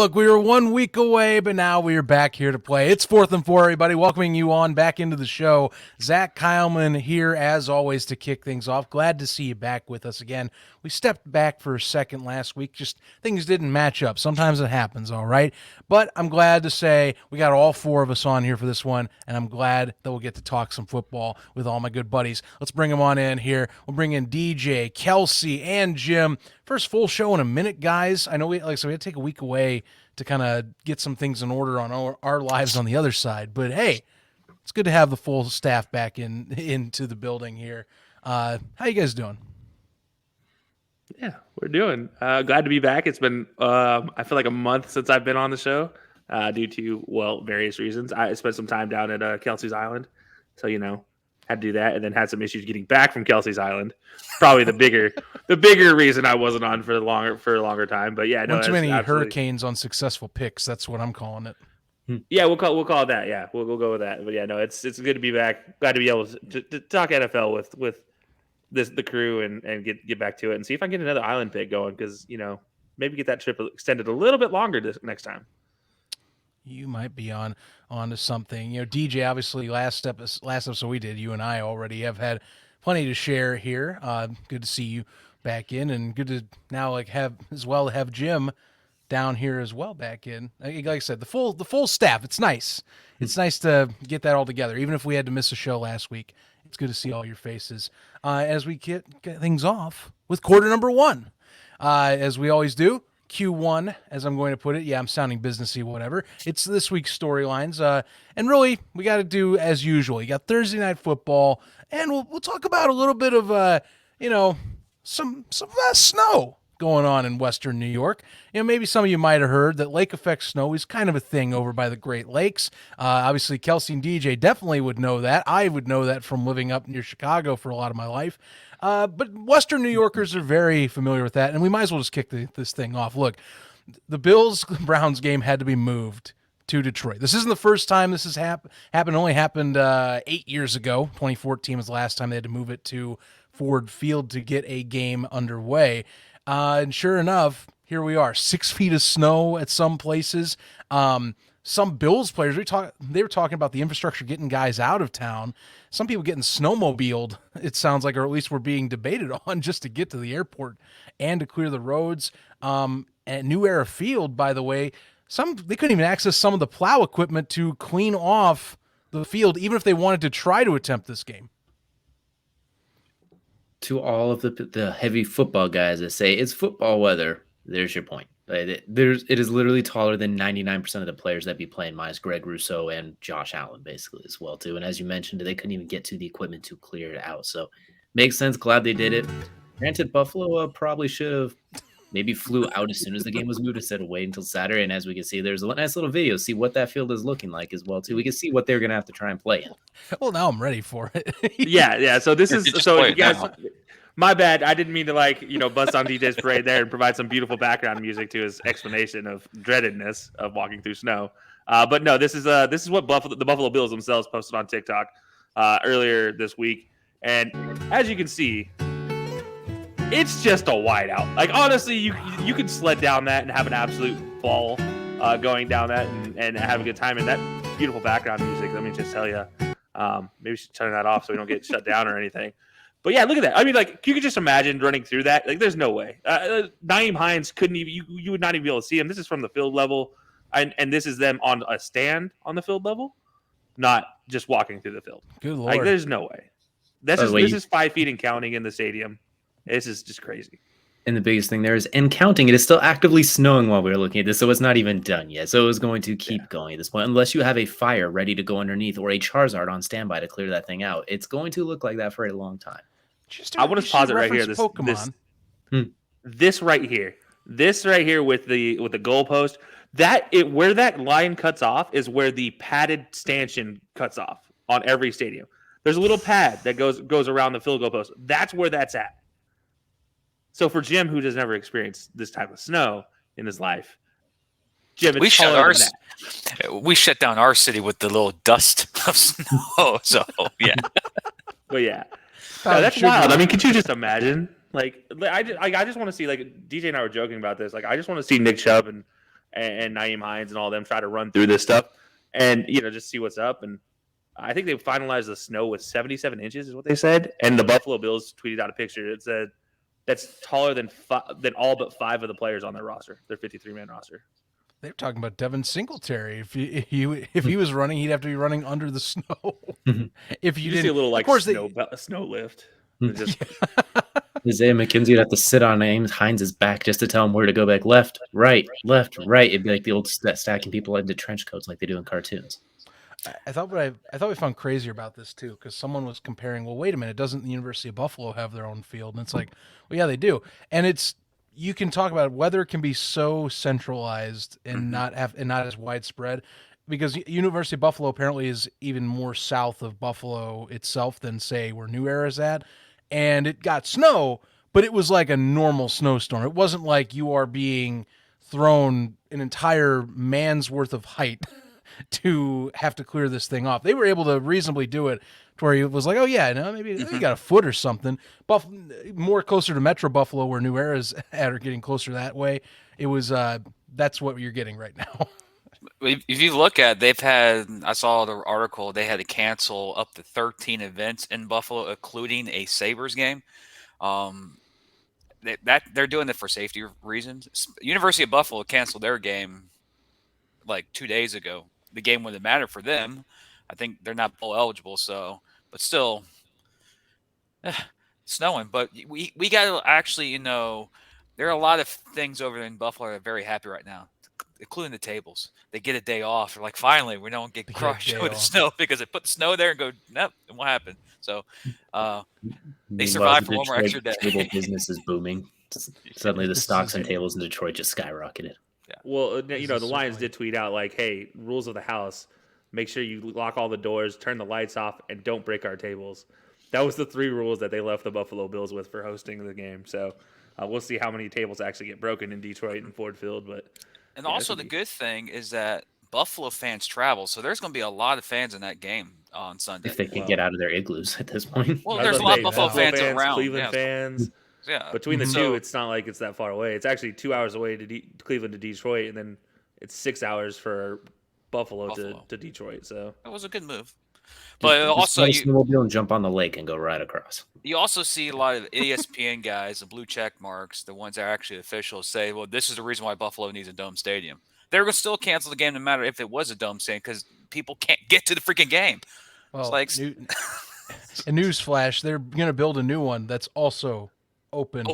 look, we were 1 week away, but now we are back here to play. It's 4th and 4, everybody. Welcoming you on back into the show. Zach Kyleman here, as always, to kick things off. Glad to see you back with us again. We stepped back for a second last week. Just things didn't match up. Sometimes it happens, all right? But I'm glad to say we got all 4 of us on here for this one, and I'm glad that we'll get to talk some football with all my good buddies. Let's bring them on in here. We'll bring in DJ, Kelsey, and Jim. First full show in a minute, guys. I know we had to take a week away to kind of get some things in order on our lives on the other side. But hey, it's good to have the full staff back into the building here. How you guys doing? Yeah, we're doing. Glad to be back. It's been, I feel like a month since I've been on the show due to, various reasons. I spent some time down at Kelsey's Island. So, had to do that, and then had some issues getting back from Kelsey's Island. Probably the bigger reason I wasn't on for a longer time. But yeah, too many hurricanes on successful picks. That's what I'm calling it. Yeah, we'll call it that. Yeah, we'll go with that. But yeah, no, it's good to be back. Glad to be able to talk NFL with the crew and get back to it and see if I can get another island pick going, because maybe get that trip extended a little bit longer next time. You might be on to something. DJ, obviously last episode we did, you and I already have had plenty to share here. Good to see you back in, and good to now have Jim down here as well back in. Like I said, the full staff. It's nice. It's nice to get that all together, even if we had to miss a show last week. It's good to see all your faces as we get things off with quarter number 1, as we always do. Q1, as I'm going to put it. Yeah, I'm sounding businessy, whatever. It's this week's storylines. And really, we got to do as usual. You got Thursday Night Football, and we'll talk about a little bit of, some snow going on in Western New York. Maybe some of you might have heard that lake effect snow is kind of a thing over by the Great Lakes. Obviously, Kelsey and DJ definitely would know that. I would know that from living up near Chicago for a lot of my life. But Western New Yorkers are very familiar with that, and we might as well just kick this thing off. Look, the Bills-Browns game had to be moved to Detroit. This isn't the first time this has happened. It only happened 8 years ago. 2014 was the last time they had to move it to Ford Field to get a game underway. And sure enough, here we are, 6 feet of snow at some places. Some Bills players, they were talking about the infrastructure getting guys out of town. Some people getting snowmobiled, it sounds like, or at least were being debated on just to get to the airport and to clear the roads. At New Era Field, by the way, they couldn't even access some of the plow equipment to clean off the field, even if they wanted to try to attempt this game. To all of the heavy football guys that say it's football weather, there's your point. It is literally taller than 99% of the players that be playing, minus Greg Rousseau and Josh Allen, basically, as well, too. And as you mentioned, they couldn't even get to the equipment to clear it out. So makes sense. Glad they did it. Granted, Buffalo probably should have maybe flew out as soon as the game was moved instead of waiting until Saturday. And as we can see, there's a nice little video. See what that field is looking like as well, too. We can see what they're going to have to try and play in. Well, now I'm ready for it. Yeah. So this is so you guys. My bad. I didn't mean to bust on DJ's parade there and provide some beautiful background music to his explanation of dreadedness of walking through snow. But no, this is what the Buffalo Bills themselves posted on TikTok earlier this week, and as you can see, it's just a whiteout. Like, honestly, you could sled down that and have an absolute ball going down that and have a good time. And that beautiful background music, let me just tell you, maybe we should turn that off so we don't get shut down or anything. But yeah, look at that. I mean, like, you could just imagine running through that. Like, there's no way. Nyheim Hines couldn't even. You would not even be able to see him. This is from the field level, and this is them on a stand on the field level, not just walking through the field. Good Lord. Like, there's no way. This is 5 feet and counting in the stadium. This is just crazy. And the biggest thing there is, and counting, it is still actively snowing while we were looking at this, so it's not even done yet. So it's going to keep going at this point, unless you have a fire ready to go underneath or a Charizard on standby to clear that thing out. It's going to look like that for a long time. I want to pause it right here. This right here with the goalpost, where that line cuts off is where the padded stanchion cuts off on every stadium. There's a little pad that goes around the field goal post. That's where that's at. So for Jim, who has never experienced this type of snow in his life, Jim, we shut down our city with the little dust of snow. So yeah, but yeah. No, that's wild. I mean, could you just imagine? Like I just want to see, like, DJ and I were joking about this. Like, I just want to see Nick Chubb and and Nyheim Hines and all them try to run through this stuff and just see what's up. And I think they finalized the snow with 77 inches is what they said. And the Buffalo Bills tweeted out a picture. It said that's taller than all but 5 of the players on their roster, their 53-man roster. They're talking about Devin Singletary. If he was running, he'd have to be running under the snow. If you didn't, see a little of course snow lift. Isaiah McKenzie would have to sit on Hines' back just to tell him where to go back. Left, right. It'd be like the old stacking people into trench coats like they do in cartoons. I thought we found crazier about this too, because someone was comparing. Well, wait a minute, doesn't the University of Buffalo have their own field? And it's like, well, yeah, they do. And you can talk about weather can be so centralized and not as widespread, because University of Buffalo apparently is even more south of Buffalo itself than say where New Era is at, and it got snow, but it was like a normal snowstorm. It wasn't like you are being thrown an entire man's worth of height to have to clear this thing off. They were able to reasonably do it to where he was like, oh yeah, no, maybe you got a foot or something. More closer to Metro Buffalo where New Era's at, or getting closer that way. It was that's what you're getting right now. If you look at, I saw the article, they had to cancel up to 13 events in Buffalo, including a Sabres game. They're doing it for safety reasons. University of Buffalo canceled their game like 2 days ago. The game wouldn't matter for them. I think they're not bowl eligible, but still snowing. But we got to actually, there are a lot of things over in Buffalo that are very happy right now, including the tables. They get a day off. They're like, finally, we don't get crushed with the snow, because they put the snow there and go, nope, and what happened? So they survived for one more extra day. Table business is booming. Suddenly the stocks and tables in Detroit just skyrocketed. Yeah. Well, the Lions did tweet out like, hey, rules of the house, make sure you lock all the doors, turn the lights off, and don't break our tables. That was the 3 rules that they left the Buffalo Bills with for hosting the game. So we'll see how many tables actually get broken in Detroit and Ford Field. And also the good thing is that Buffalo fans travel, so there's going to be a lot of fans in that game on Sunday. If they can get out of their igloos at this point. Well, there's a lot of Buffalo fans around. Cleveland fans. Yeah. Between the two, it's not like it's that far away. It's actually 2 hours away to Cleveland to Detroit, and then it's 6 hours for Buffalo. To Detroit. So that was a good move. But also, snowmobile and jump on the lake and go right across. You also see a lot of ESPN guys, the blue check marks, the ones that are actually officials, say, well, this is the reason why Buffalo needs a dome stadium. They're going to still cancel the game no matter if it was a dome stadium, because people can't get to the freaking game. Well, it's like a newsflash, they're going to build a new one that's also open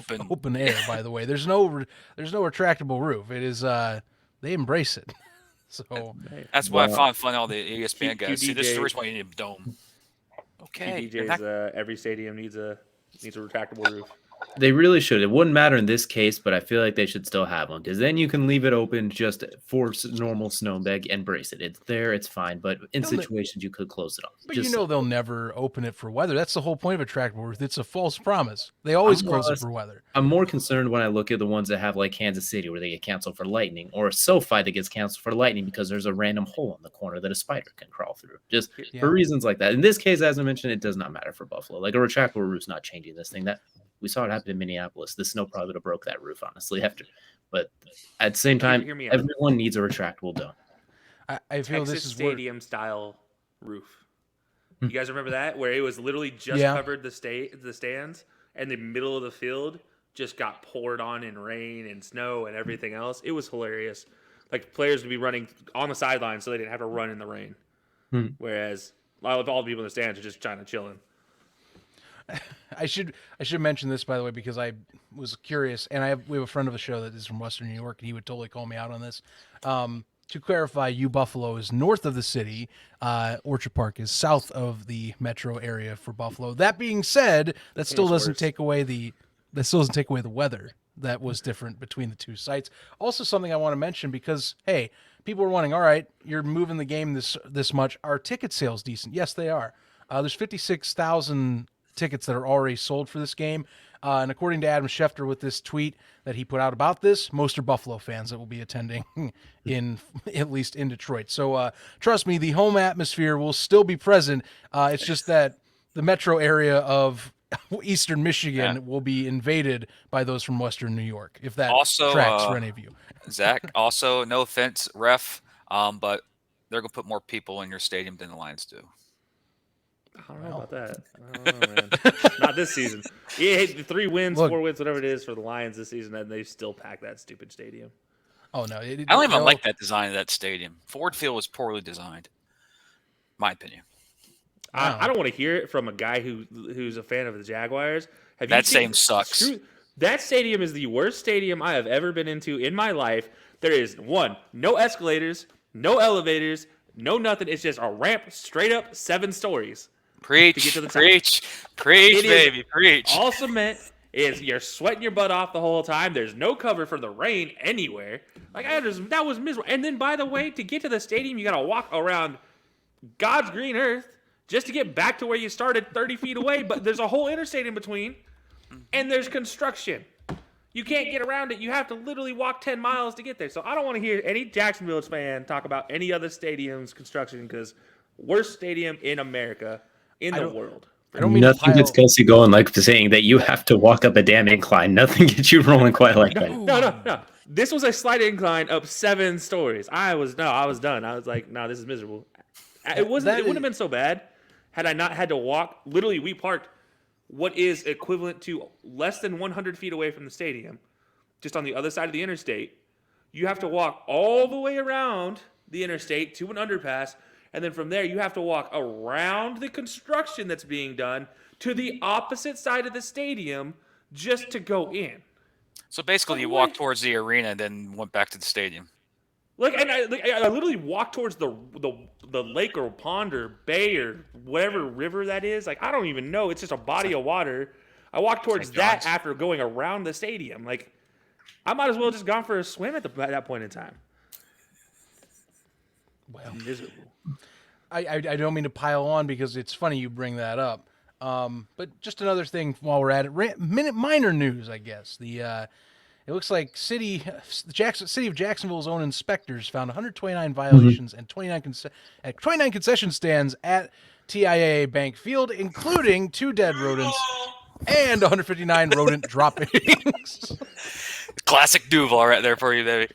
air. By the way, there's no retractable roof. It is they embrace it. So that's why I find fun. All the ESPN guys see this is the reason why you need a dome. Okay, DJs, every stadium needs a retractable roof. They really should. It wouldn't matter in this case, but I feel like they should still have one, because then you can leave it open just for normal snow bag and brace it. It's there, it's fine. But in situations, you could close it off. But they'll never open it for weather. That's the whole point of a retractable roof. It's a false promise. They always close it for weather. I'm more concerned when I look at the ones that have like Kansas City, where they get canceled for lightning, or SoFi that gets canceled for lightning because there's a random hole in the corner that a spider can crawl through. Just for reasons like that. In this case, as I mentioned, it does not matter for Buffalo. Like a retractable roof's not changing this thing. That we saw it happen in Minneapolis. The snow probably would have broke that roof, honestly, after. But at the same time, everyone needs a retractable dome. I feel Texas this is stadium-style roof. You guys remember that? Where it was literally just covered the stands, and the middle of the field just got poured on in rain and snow and everything else. It was hilarious. Like, players would be running on the sideline so they didn't have to run in the rain. Whereas all the people in the stands are just trying to chill in. I should mention this, by the way, because I was curious, and we have a friend of the show that is from Western New York, and he would totally call me out on this. To clarify, Buffalo is north of the city. Orchard Park is south of the metro area for Buffalo. That being said, that still doesn't take away the weather that was different between the two sites. Also, something I want to mention, because hey, people are wondering, all right, you're moving the game this much. Are ticket sales decent? Yes, they are. There's 56,000 tickets that are already sold for this game. And according to Adam Schefter, with this tweet that he put out about this, most are Buffalo fans that will be attending at least in Detroit. So trust me, the home atmosphere will still be present. It's just that the metro area of Eastern Michigan will be invaded by those from Western New York, if that Also, tracks for any of you. Zach, also, no offense, ref, but they're going to put more people in your stadium than the Lions do. I don't know about that. I don't know, man. Not this season. Yeah, the 3 wins, 4 wins, whatever it is for the Lions this season, and they still pack that stupid stadium. Oh, no. I don't even like that design of that stadium. Ford Field was poorly designed, my opinion. I don't want to hear it from a guy who's a fan of the Jaguars. That stadium sucks. That stadium is the worst stadium I have ever been into in my life. There is, no escalators, no elevators, no nothing. It's just a ramp straight up 7 stories. Preach, to get to the top. Preach, baby, preach. All cement. You're sweating your butt off the whole time. There's no cover for the rain anywhere. That was miserable. And then, by the way, to get to the stadium, you got to walk around God's green earth just to get back to where you started 30 feet away. But there's a whole interstate in between, and there's construction. You can't get around it. You have to literally walk 10 miles to get there. So I don't want to hear any Jacksonville fan talk about any other stadium's construction, because worst stadium in America, in the world. I don't mean nothing gets Kelsey going like saying that you have to walk up a damn incline. Nothing gets you rolling quite like that. No. This was a slight incline up 7 stories. I was done. I was like, no, this is miserable. It wouldn't have been so bad had I not had to walk. Literally, we parked what is equivalent to less than 100 feet away from the stadium, just on the other side of the interstate. You have to walk all the way around the interstate to an underpass, and then from there you have to walk around the construction that's being done to the opposite side of the stadium just to go in. So basically, you walked towards the arena and then went back to the stadium. I literally walked towards the lake or pond or bay or whatever river that is. I don't even know. It's just a body of water. I walked towards that after going around the stadium. I might as well just gone for a swim at that point in time. Well, miserable. I don't mean to pile on because it's funny you bring that up. But just another thing while we're at it, minor news, I guess. It looks like City of Jacksonville's own inspectors found 129 violations and 29 concession stands at TIAA Bank Field, including 2 dead rodents and 159 rodent droppings. Classic Duval right there for you, baby.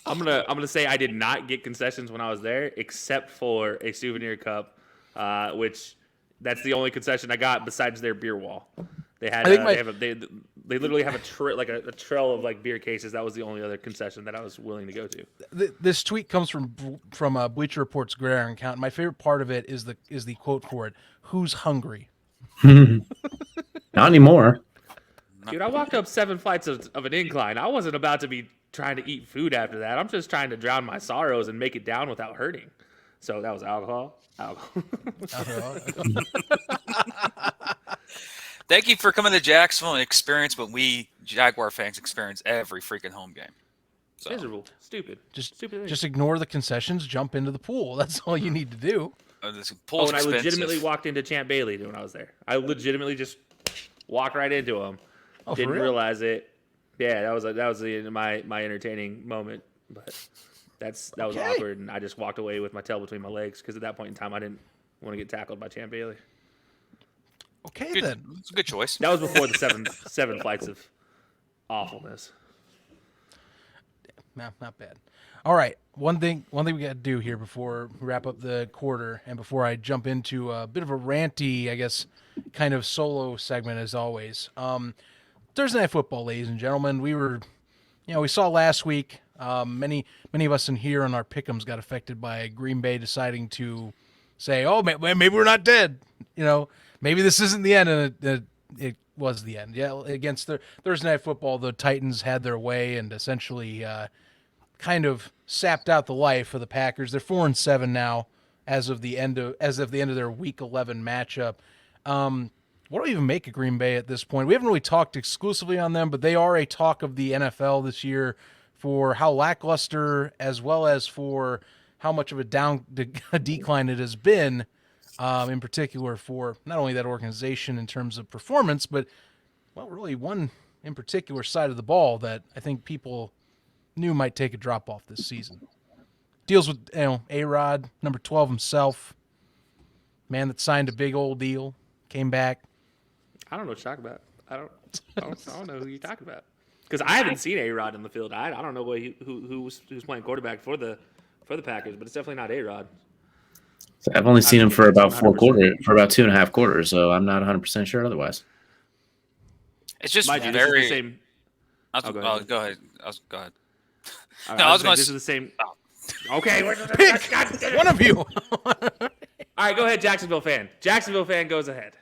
I'm gonna say I did not get concessions when I was there, except for a souvenir cup, which that's the only concession I got besides their beer wall. They had they literally have a trail of beer cases. That was the only other concession that I was willing to go to. This tweet comes from Bleacher Report's Gridiron account. My favorite part of it is the quote for it: "Who's hungry?" Not anymore. Dude, I walked up 7 flights of an incline. I wasn't about to be trying to eat food after that. I'm just trying to drown my sorrows and make it down without hurting. So that was alcohol. Thank you for coming to Jacksonville and experience what we Jaguar fans experience every freaking home game. So. Miserable. Stupid. Just ignore the concessions, jump into the pool. That's all you need to do. And I legitimately walked into Champ Bailey when I was there. I legitimately just walked right into him. Oh, didn't realize it. Yeah, that was my entertaining moment. But that was awkward, and I just walked away with my tail between my legs because at that point in time I didn't want to get tackled by Champ Bailey. Okay, then. It's a good choice. That was before the seven flights of awfulness. Not bad. All right, one thing we got to do here before we wrap up the quarter and before I jump into a bit of a ranty, I guess, kind of solo segment as always. Thursday Night Football, ladies and gentlemen. We saw last week. Many of us in here on our pick'ems got affected by Green Bay deciding to say, "Oh, maybe we're not dead." Maybe this isn't the end, and it was the end. Yeah, against the Thursday Night Football, the Titans had their way and essentially kind of sapped out the life of the Packers. They're 4-7 now as of the end of their Week 11 matchup. What do we even make of Green Bay at this point? We haven't really talked exclusively on them, but they are a talk of the NFL this year for how lackluster as well as for how much of a decline it has been, in particular for not only that organization in terms of performance, but, really one in particular side of the ball that I think people knew might take a drop off this season. Deals with, A-Rod, number 12 himself, man that signed a big old deal, came back. I don't know what you're talking about. I don't know who you're talking about. Because I haven't seen A-Rod in the field. I don't know who's playing quarterback for the Packers, but it's definitely not A-Rod. So I've only seen him for about 2.5 quarters, so I'm not 100% sure otherwise. It's just very. This is the same. Go ahead. Go ahead. Go ahead. I was going to. This is the same. Okay, pick one of you. All right, go ahead, Jacksonville fan. Jacksonville fan goes ahead.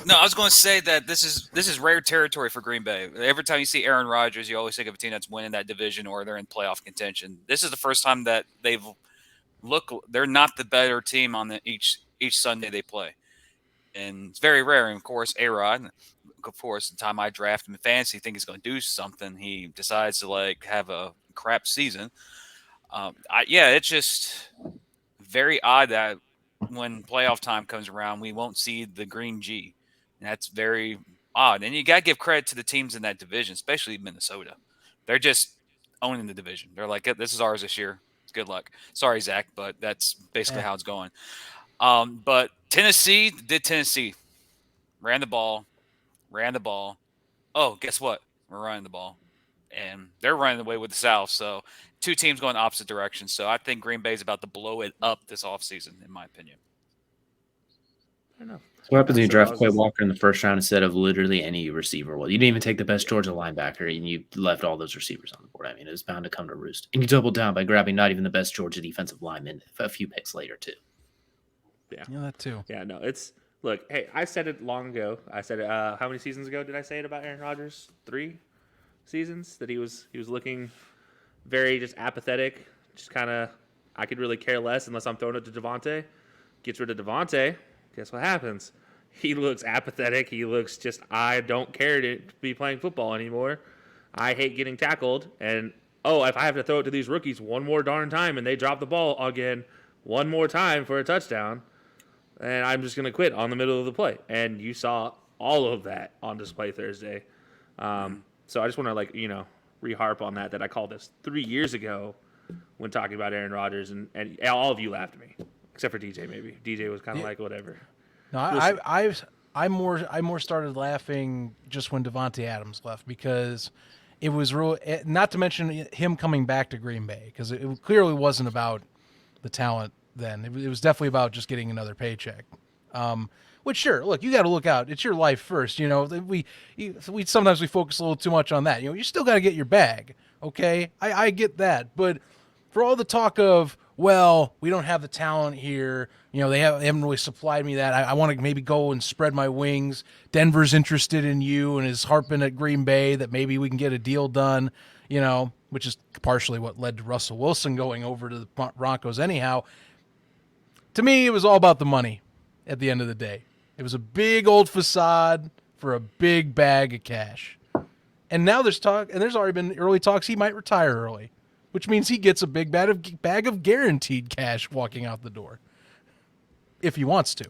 No, I was going to say that this is rare territory for Green Bay. Every time you see Aaron Rodgers, you always think of a team that's winning that division or they're in playoff contention. This is the first time that they're not the better team on each Sunday they play. And it's very rare. And of course, A-Rod, of course, the time I draft him in fantasy, think he's going to do something. He decides to have a crap season. It's just very odd that when playoff time comes around, we won't see the green G. And that's very odd. And you got to give credit to the teams in that division, especially Minnesota. They're just owning the division. They're like, this is ours this year. Good luck. Sorry, Zach, but that's basically how it's going. But Tennessee did Tennessee. Ran the ball. Oh, guess what? We're running the ball. And they're running away with the South. So two teams going opposite directions. So I think Green Bay's about to blow it up this offseason, in my opinion. I don't know. So what happens when you draft Quay Walker in the first round instead of literally any receiver? Well, you didn't even take the best Georgia linebacker, and you left all those receivers on the board. I mean, it was bound to come to roost. And you doubled down by grabbing not even the best Georgia defensive lineman a few picks later, too. Yeah, that too. Yeah, no, look, hey, I said it long ago. I said it, how many seasons ago did I say it about Aaron Rodgers? 3 seasons that he was looking very just apathetic, just kind of, I could really care less unless I'm throwing it to Devontae. Gets rid of Devontae. Guess what happens? He looks apathetic. He looks just, I don't care to be playing football anymore. I hate getting tackled. And, if I have to throw it to these rookies one more darn time and they drop the ball again one more time for a touchdown, and I'm just going to quit on the middle of the play. And you saw all of that on display Thursday. So I just want to, reharp on that I called this 3 years ago when talking about Aaron Rodgers, and all of you laughed at me. Except for DJ, maybe. DJ was kind of like, whatever. No, I more started laughing just when Devontae Adams left, because it was real. Not to mention him coming back to Green Bay, because it clearly wasn't about the talent then. It was definitely about just getting another paycheck. Which, sure, look, you got to look out. It's your life first. We sometimes we focus a little too much on that. You still got to get your bag. Okay, I get that, but for all the talk of, well, we don't have the talent here. They haven't really supplied me that. I want to maybe go and spread my wings. Denver's interested in you and is harping at Green Bay that maybe we can get a deal done, which is partially what led to Russell Wilson going over to the Broncos anyhow. To me, it was all about the money at the end of the day. It was a big old facade for a big bag of cash. And now there's talk, and there's already been early talks he might retire early, which means he gets a big bag of guaranteed cash walking out the door, if he wants to.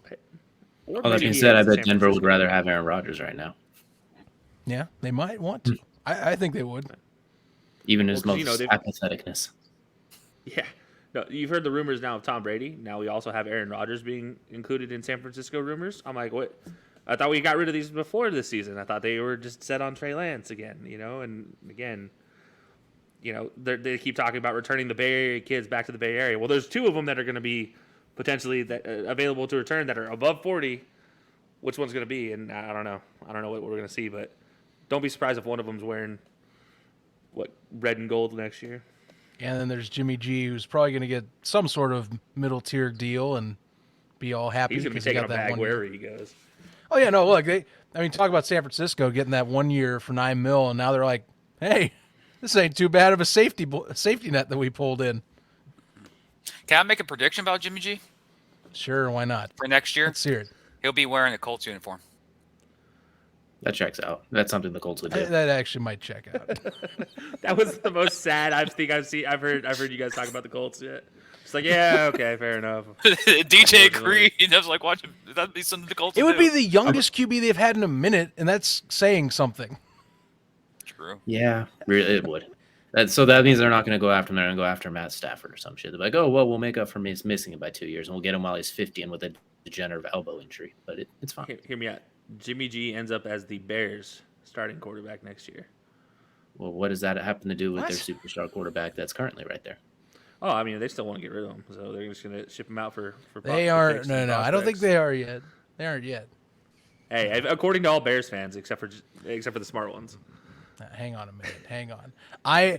All that being said, I bet Denver would rather have Aaron Rodgers right now. Yeah, they might want to. I think they would. Even his most apatheticness. Yeah. No, you've heard the rumors now of Tom Brady. Now we also have Aaron Rodgers being included in San Francisco rumors. I'm like, what? I thought we got rid of these before this season. I thought they were just set on Trey Lance again, and again, they keep talking about returning the Bay Area kids back to the Bay Area. Well, there's 2 of them that are going to be potentially available to return that are above 40. Which one's going to be? And I don't know. I don't know what we're going to see, but don't be surprised if one of them's wearing red and gold next year. And then there's Jimmy G, who's probably going to get some sort of middle tier deal and be all happy. He's going to be taking a bag wherever he goes. Oh yeah, no, look, talk about San Francisco getting that 1 year for $9 million, and now they're like, hey, this ain't too bad of a safety net that we pulled in. Can I make a prediction about Jimmy G? Sure, why not? For next year? Let's hear it. He'll be wearing a Colts uniform. That checks out. That's something the Colts would do. That actually might check out. That was the most sad I've heard you guys talk about the Colts yet. It's like, yeah, okay, fair enough. DJ agreed. I was like, watch, that'd be something the Colts would do. It would be the youngest QB they've had in a minute, and that's saying something. True. Yeah, really, it would. So that means they're not going to go after him. They're going to go after Matt Stafford or some shit. They're like, oh, well, we'll make up for missing it by 2 years, and we'll get him while he's 50 and with a degenerative elbow injury. But it's fine. Hear me out. Jimmy G ends up as the Bears starting quarterback next year. Well, what does that happen to do with their superstar quarterback that's currently right there? Oh, I mean, they still want to get rid of him, so they're just going to ship him out for They aren't. No. I don't think they are yet. They aren't yet. Hey, according to all Bears fans, except for the smart ones. Hang on a minute. Hang on. You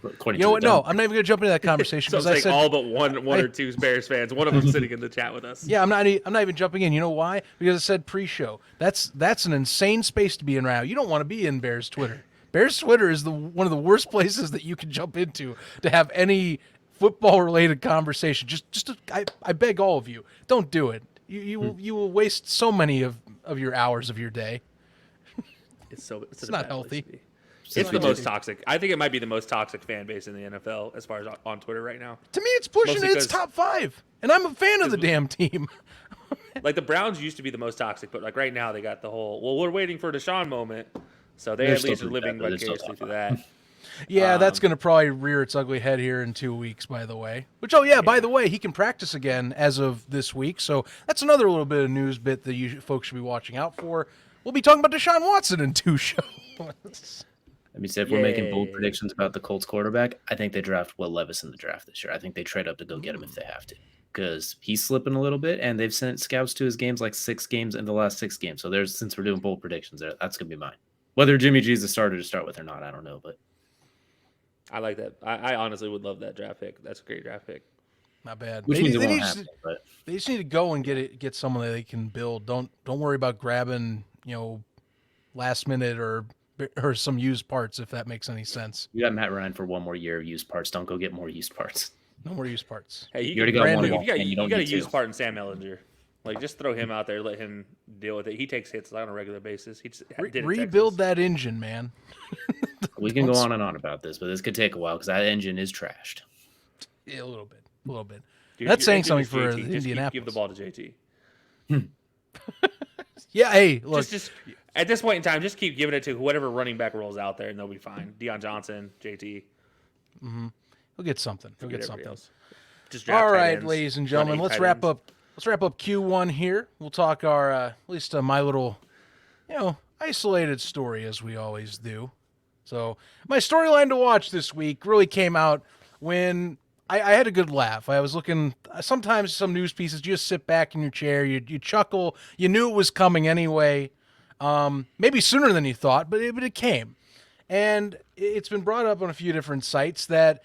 According know to what? No, I'm not even going to jump into that conversation. So it's like all but one or two Bears fans. One of them sitting in the chat with us. Yeah, I'm not even jumping in. You know why? Because I said pre-show. That's an insane space to be in right now. You don't want to be in Bears Twitter. Bears Twitter is one of the worst places that you can jump into to have any football-related conversation. I beg all of you, don't do it. You will waste so many of your hours of your day. It's not healthy. It's the most toxic. I think it might be the most toxic fan base in the NFL as far as on Twitter right now. To me, it's pushing its top 5, and I'm a fan of the damn team. Like the Browns used to be the most toxic, but like right now they got the whole, well, we're waiting for Deshaun moment, so they at least are living vicariously through that. Yeah, that's going to probably rear its ugly head here in 2 weeks, by the way. By the way, he can practice again as of this week, so that's another little bit of news bit that you folks should be watching out for. We'll be talking about Deshaun Watson in 2 shows. I mean, if we're making bold predictions about the Colts quarterback, I think they draft Will Levis in the draft this year. I think they trade up to go get him if they have to, because he's slipping a little bit, and they've sent scouts to his games like 6 games in the last 6 games. So since we're doing bold predictions, that's going to be mine. Whether Jimmy G's the starter to start with or not, I don't know, but I like that. I honestly would love that draft pick. That's a great draft pick. Not bad. Which means it won't happen, but they just need to go and get someone that they can build. Don't worry about grabbing last minute or some used parts, if that makes any sense. You got Matt Ryan for 1 more year of used parts. Don't go get more used parts. No more used parts. Hey, you got a used part in Sam Ellinger. Like, just throw him out there, let him deal with it. He takes hits on a regular basis. He just rebuild that engine, man. We can go on and on about this, but this could take a while because that engine is trashed. Yeah, a little bit. Dude, that's saying something for JT. Indianapolis. Give the ball to JT. Yeah, hey, look. Just at this point in time, just keep giving it to whatever running back rolls out there, and they'll be fine. Deion Johnson, JT. Mm-hmm. He'll get something. Else. All right, ladies and gentlemen, let's wrap up Q1 here. We'll talk our at least my little, isolated story as we always do. So my storyline to watch this week really came out when I had a good laugh. I was looking. Sometimes some news pieces, you just sit back in your chair, you chuckle. You knew it was coming anyway. Maybe sooner than you thought, but it came. And it's been brought up on a few different sites that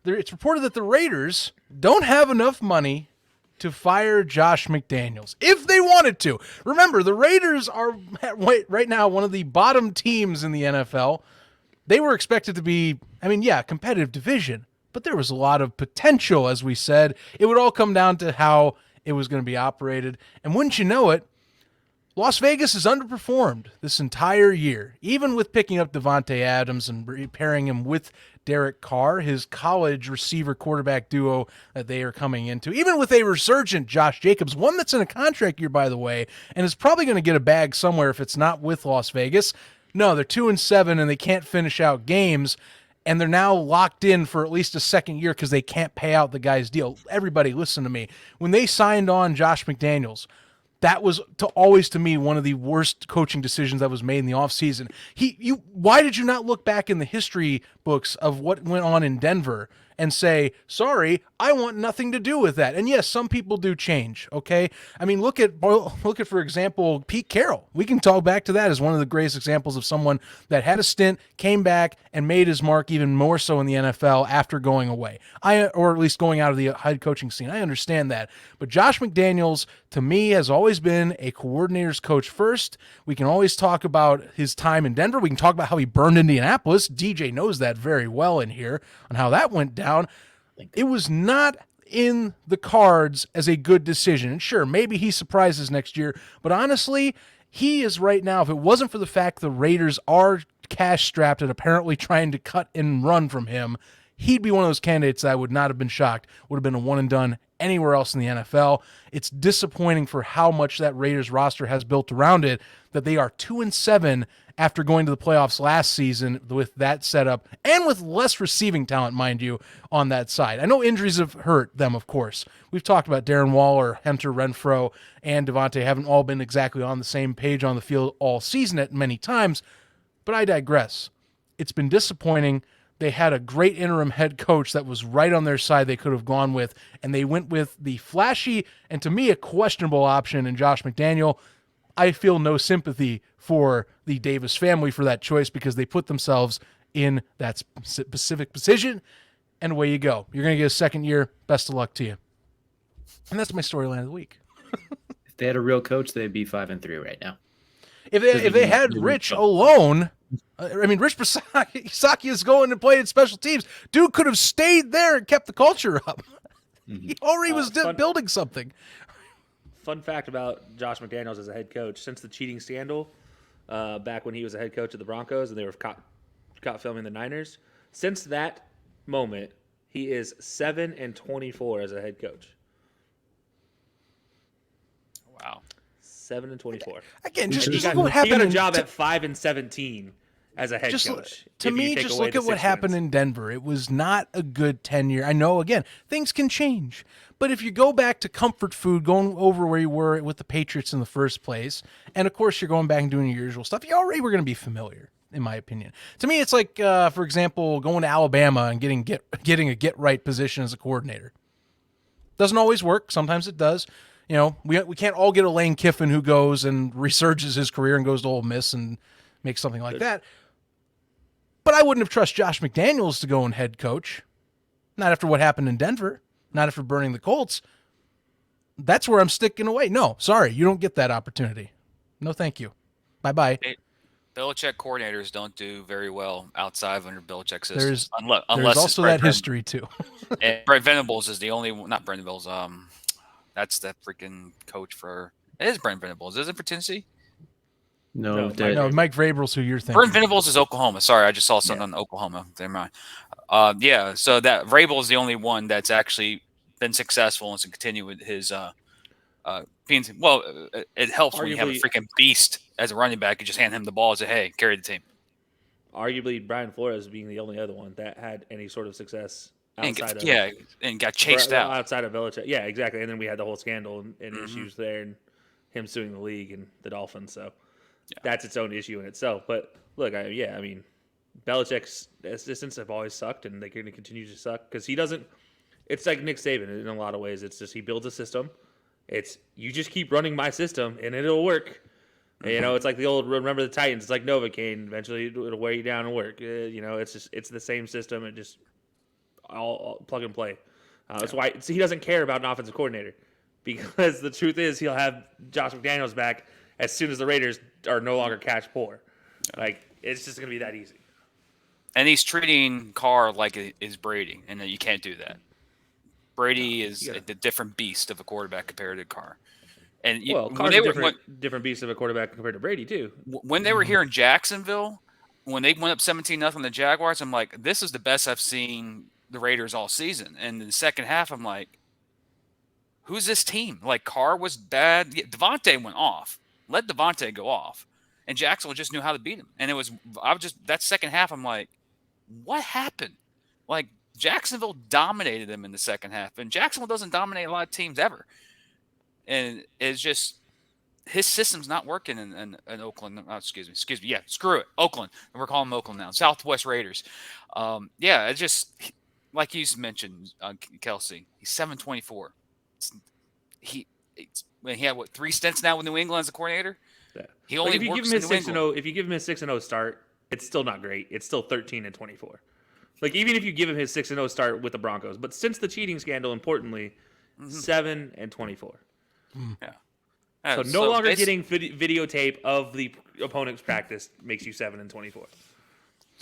it's reported that the Raiders don't have enough money to fire Josh McDaniels if they wanted to. Remember, the Raiders are right now one of the bottom teams in the NFL. They were expected to be, competitive division, but there was a lot of potential, as we said. It would all come down to how it was going to be operated. And wouldn't you know it, Las Vegas has underperformed this entire year, even with picking up Devontae Adams and pairing him with Derek Carr, his college receiver-quarterback duo that they are coming into. Even with a resurgent Josh Jacobs, one that's in a contract year, by the way, and is probably going to get a bag somewhere if it's not with Las Vegas. No, they're 2-7, and they can't finish out games, and they're now locked in for at least a second year because they can't pay out the guy's deal. Everybody, listen to me. When they signed on Josh McDaniels, that was always to me one of the worst coaching decisions that was made in the offseason. Why did you not look back in the history books of what went on in Denver and say, sorry, I want nothing to do with that? And yes, some people do change, okay? I mean, look at for example, Pete Carroll. We can talk back to that as one of the greatest examples of someone that had a stint, came back, and made his mark even more so in the NFL after going away, or at least going out of the head coaching scene. I understand that. But Josh McDaniels, to me, has always been a coordinator's coach first. We can always talk about his time in Denver. We can talk about how he burned Indianapolis. DJ knows that very well in here on how that went down. It was not in the cards as a good decision. And sure, maybe he surprises next year, but honestly, he is right now, if it wasn't for the fact the Raiders are cash strapped and apparently trying to cut and run from him, he'd be one of those candidates that I would not have been shocked, would have been a one and done anywhere else in the NFL. It's disappointing for how much that Raiders roster has built around it that they are 2-7 after going to the playoffs last season with that setup and with less receiving talent, mind you, on that side. I know injuries have hurt them, of course. We've talked about Darren Waller, Hunter Renfrow, and Devontae haven't all been exactly on the same page on the field all season at many times, but I digress. It's been disappointing. They had a great interim head coach that was right on their side they could have gone with, and they went with the flashy and, to me, a questionable option in Josh McDaniel. I feel no sympathy for the Davis family for that choice because they put themselves in that specific position, and away you go. You're going to get a second year. Best of luck to you. And that's my storyline of the week. If they had a real coach, they'd be 5-3 right now. If they had Rich alone, Rich Bisaccia is going to play in special teams. Dude could have stayed there and kept the culture up. He already was building something. Fun fact about Josh McDaniels as a head coach: since the cheating scandal, back when he was a head coach of the Broncos and they were caught filming the Niners, since that moment, he is 7-24 as a head coach. Wow. 7-24. Again, just look at what happened. He got a job at 5-17 as a head coach. To me, just look at what happened in Denver. It was not a good tenure. I know, again, things can change. But if you go back to comfort food, going over where you were with the Patriots in the first place, and of course you're going back and doing your usual stuff, you already were going to be familiar, in my opinion. To me, it's like, for example, going to Alabama and getting a get-right position as a coordinator. Doesn't always work. Sometimes it does. You know, we can't all get a Lane Kiffin who goes and resurges his career and goes to Ole Miss and makes something like that. But I wouldn't have trusted Josh McDaniels to go and head coach. Not after what happened in Denver. Not after burning the Colts. That's where I'm sticking away. No, sorry, you don't get that opportunity. No, thank you. Bye-bye. Belichick coordinators don't do very well outside of under Belichick systems. Unless there's also that history, too. And Brent Venables is the only one. Not Brent Venables. That's the freaking coach for. It is Brent Venables. Is it for Tennessee? No, Mike Vrabel's who you're thinking. Brent Venables is Oklahoma. Sorry, I just saw something on Oklahoma. Never mind. Yeah, so that Vrabel is the only one that's actually been successful and to continue with his being. Well, it helps when you have a freaking beast as a running back. You just hand him the ball and say, "Hey, carry the team." Arguably, Brian Flores being the only other one that had any sort of success. And got chased out outside of Belichick. Yeah, exactly. And then we had the whole scandal and issues there, and him suing the league and the Dolphins. So that's its own issue in itself. But look, Belichick's assistants have always sucked, and they're going to continue to suck because he doesn't. It's like Nick Saban in a lot of ways. It's just he builds a system. It's you just keep running my system, and it'll work. You know, it's like the old remember the Titans. It's like Novocaine. Eventually, it'll wear you down and work. It's the same system. It just all plug and play. That's why he doesn't care about an offensive coordinator because the truth is he'll have Josh McDaniels back as soon as the Raiders are no longer cash poor. Like it's just going to be that easy. And he's treating Carr like it is Brady, and you can't do that. Brady is a different beast of a quarterback compared to Carr. And Carr's a different beast of a quarterback compared to Brady too. When they were here in Jacksonville, when they went up 17-0 the Jaguars, I'm like, this is the best I've seen the Raiders all season. And in the second half, I'm like, who's this team? Like, Carr was bad. Devontae went off. Let Devontae go off. And Jacksonville just knew how to beat him. And that second half, I'm like, what happened? Like, Jacksonville dominated them in the second half. And Jacksonville doesn't dominate a lot of teams ever. And it's just, his system's not working in Oakland. Oh, excuse me. Yeah, screw it. Oakland. We're calling them Oakland now. Southwest Raiders. It's just, like you mentioned, Kelsey, he's 7-24. He had 3 stints now with New England as a coordinator. Yeah. He only works in New England. If you give him his 6-0 start, it's still not great. It's still 13-24. Like even if you give him his 6-0 start with the Broncos, but since the cheating scandal, importantly, 7-24. Yeah. So no longer getting videotape of the opponent's practice makes you 7-24.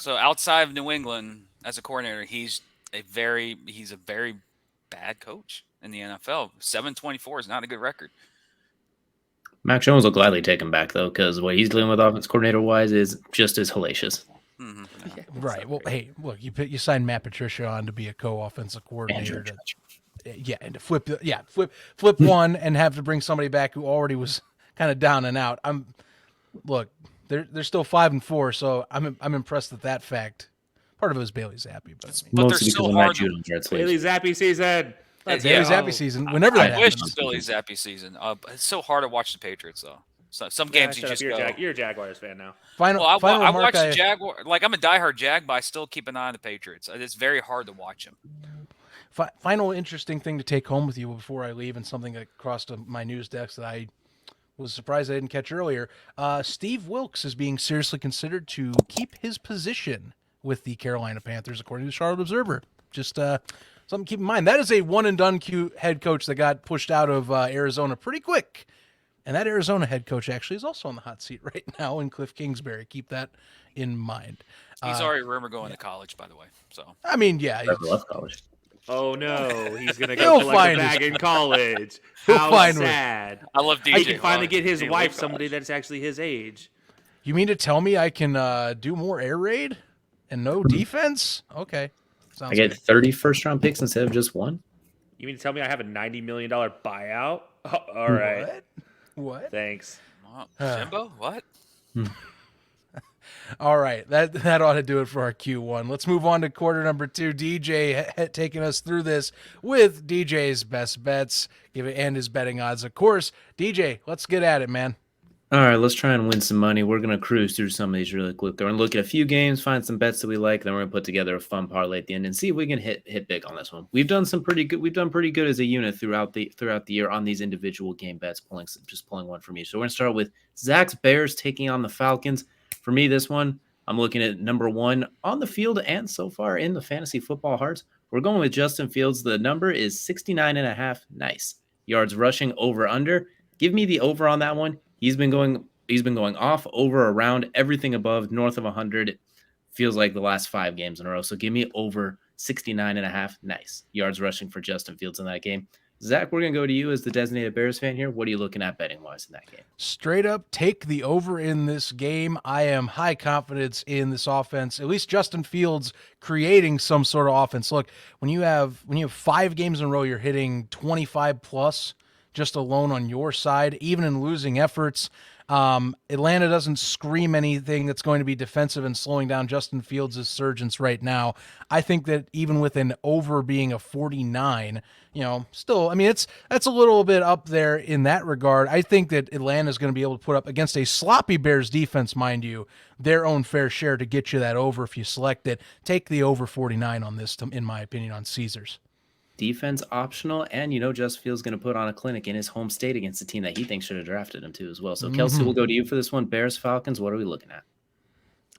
So outside of New England as a coordinator, he's a very bad coach in the NFL. 7-24 is not a good record. Mac Jones will gladly take him back though, because what he's dealing with offense coordinator wise is just as hellacious. Right. Well, hey, look, you signed Matt Patricia on to be a co-offensive coordinator. And to flip one and have to bring somebody back who already was kind of down and out. They're still 5-4, so I'm impressed at that fact. Part of it was Bailey Zappi, but mostly because of Matt Judon. Bailey Zappi season. Bailey Zappi season. Whenever that happens. I wish Bailey Zappi season. It's so hard to watch the Patriots though. So some games you just go. You're a Jaguars fan now. I watch the Jaguar. Like I'm a diehard Jag, but I still keep an eye on the Patriots. It's very hard to watch them. Final interesting thing to take home with you before I leave, and something that crossed my news desk that I was surprised I didn't catch earlier. Steve Wilkes is being seriously considered to keep his position with the Carolina Panthers, according to the Charlotte Observer. Just something to keep in mind. That is a one-and-done head coach that got pushed out of Arizona pretty quick. And that Arizona head coach actually is also on the hot seat right now in Cliff Kingsbury. Keep that in mind. He's already rumored going to college, by the way. So I mean, yeah. I love college. Oh no, he's gonna go collect a bag in college. How sad! I love DJ. He can finally get his wife somebody that's actually his age. You mean to tell me I can do more air raid and no defense? Okay, I get 30 first-round picks instead of just one. You mean to tell me I have a $90 million buyout? Oh, all right. What? Thanks. Jimbo? What? All right, that ought to do it for our Q1. Let's move on to quarter number 2. DJ taking us through this with DJ's best bets and his betting odds. Of course, DJ, let's get at it, man. All right, let's try and win some money. We're going to cruise through some of these really quick. We're going to look at a few games, find some bets that we like, then we're going to put together a fun parlay at the end and see if we can hit big on this one. We've done pretty good as a unit throughout the year on these individual game bets, pulling one from each. So we're going to start with Zach's Bears taking on the Falcons. For me, this one, I'm looking at number 1 on the field and so far in the fantasy football hearts. We're going with Justin Fields. The number is 69.5. Nice. Yards rushing over under. Give me the over on that one. He's been going off, over, around, everything above, north of 100. It feels like the last 5 games in a row. So give me over 69.5. Nice. Yards rushing for Justin Fields in that game. Zach, we're going to go to you as the designated Bears fan here. What are you looking at betting-wise in that game? Straight up, take the over in this game. I am high confidence in this offense, at least Justin Fields creating some sort of offense. Look, when you have 5 games in a row, you're hitting 25+ just alone on your side, even in losing efforts. Atlanta doesn't scream anything that's going to be defensive and slowing down Justin Fields' surgence right now. I think that even with an over being a 49, still, I mean, that's a little bit up there in that regard. I think that Atlanta is going to be able to put up against a sloppy Bears defense, mind you, their own fair share to get you that over if you select it. Take the over 49 on this, in my opinion, on Caesars. Defense optional, and Justin Fields going to put on a clinic in his home state against a team that he thinks should have drafted him too as well. So Kelsey, we'll go to you for this one. Bears, Falcons, what are we looking at?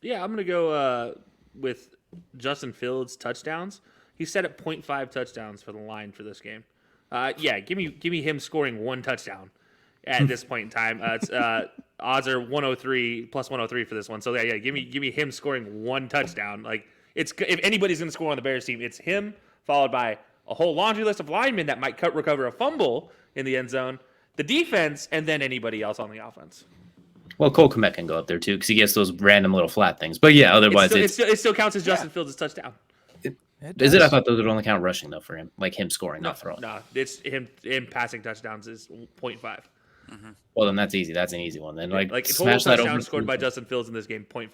Yeah, I'm going to go with Justin Fields touchdowns. He's set at 0.5 touchdowns for the line for this game. Give me him scoring 1 touchdown at this point in time. Odds are 103 plus 103 for this one. So give me him scoring 1 touchdown. Like if anybody's going to score on the Bears team, it's him, followed by a whole laundry list of linemen that might recover a fumble in the end zone, the defense, and then anybody else on the offense. Well, Cole Kmet can go up there too because he gets those random little flat things. But yeah, otherwise it still counts as Justin Fields' touchdown. Is it? I thought those would only count rushing though for him, like him scoring, not throwing. No, it's him passing touchdowns is 0.5. Mm-hmm. Well, then that's easy. That's an easy one. Then like smash total that over. Scored by Justin Fields in this game, 0.5.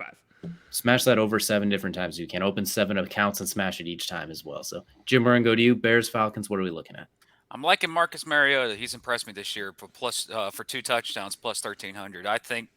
Smash that over 7 different times. You can open 7 accounts and smash it each time as well. So Jim, we're gonna go to you. Bears, Falcons. What are we looking at? I'm liking Marcus Mariota. He's impressed me this year for 2 touchdowns plus 1,300. I think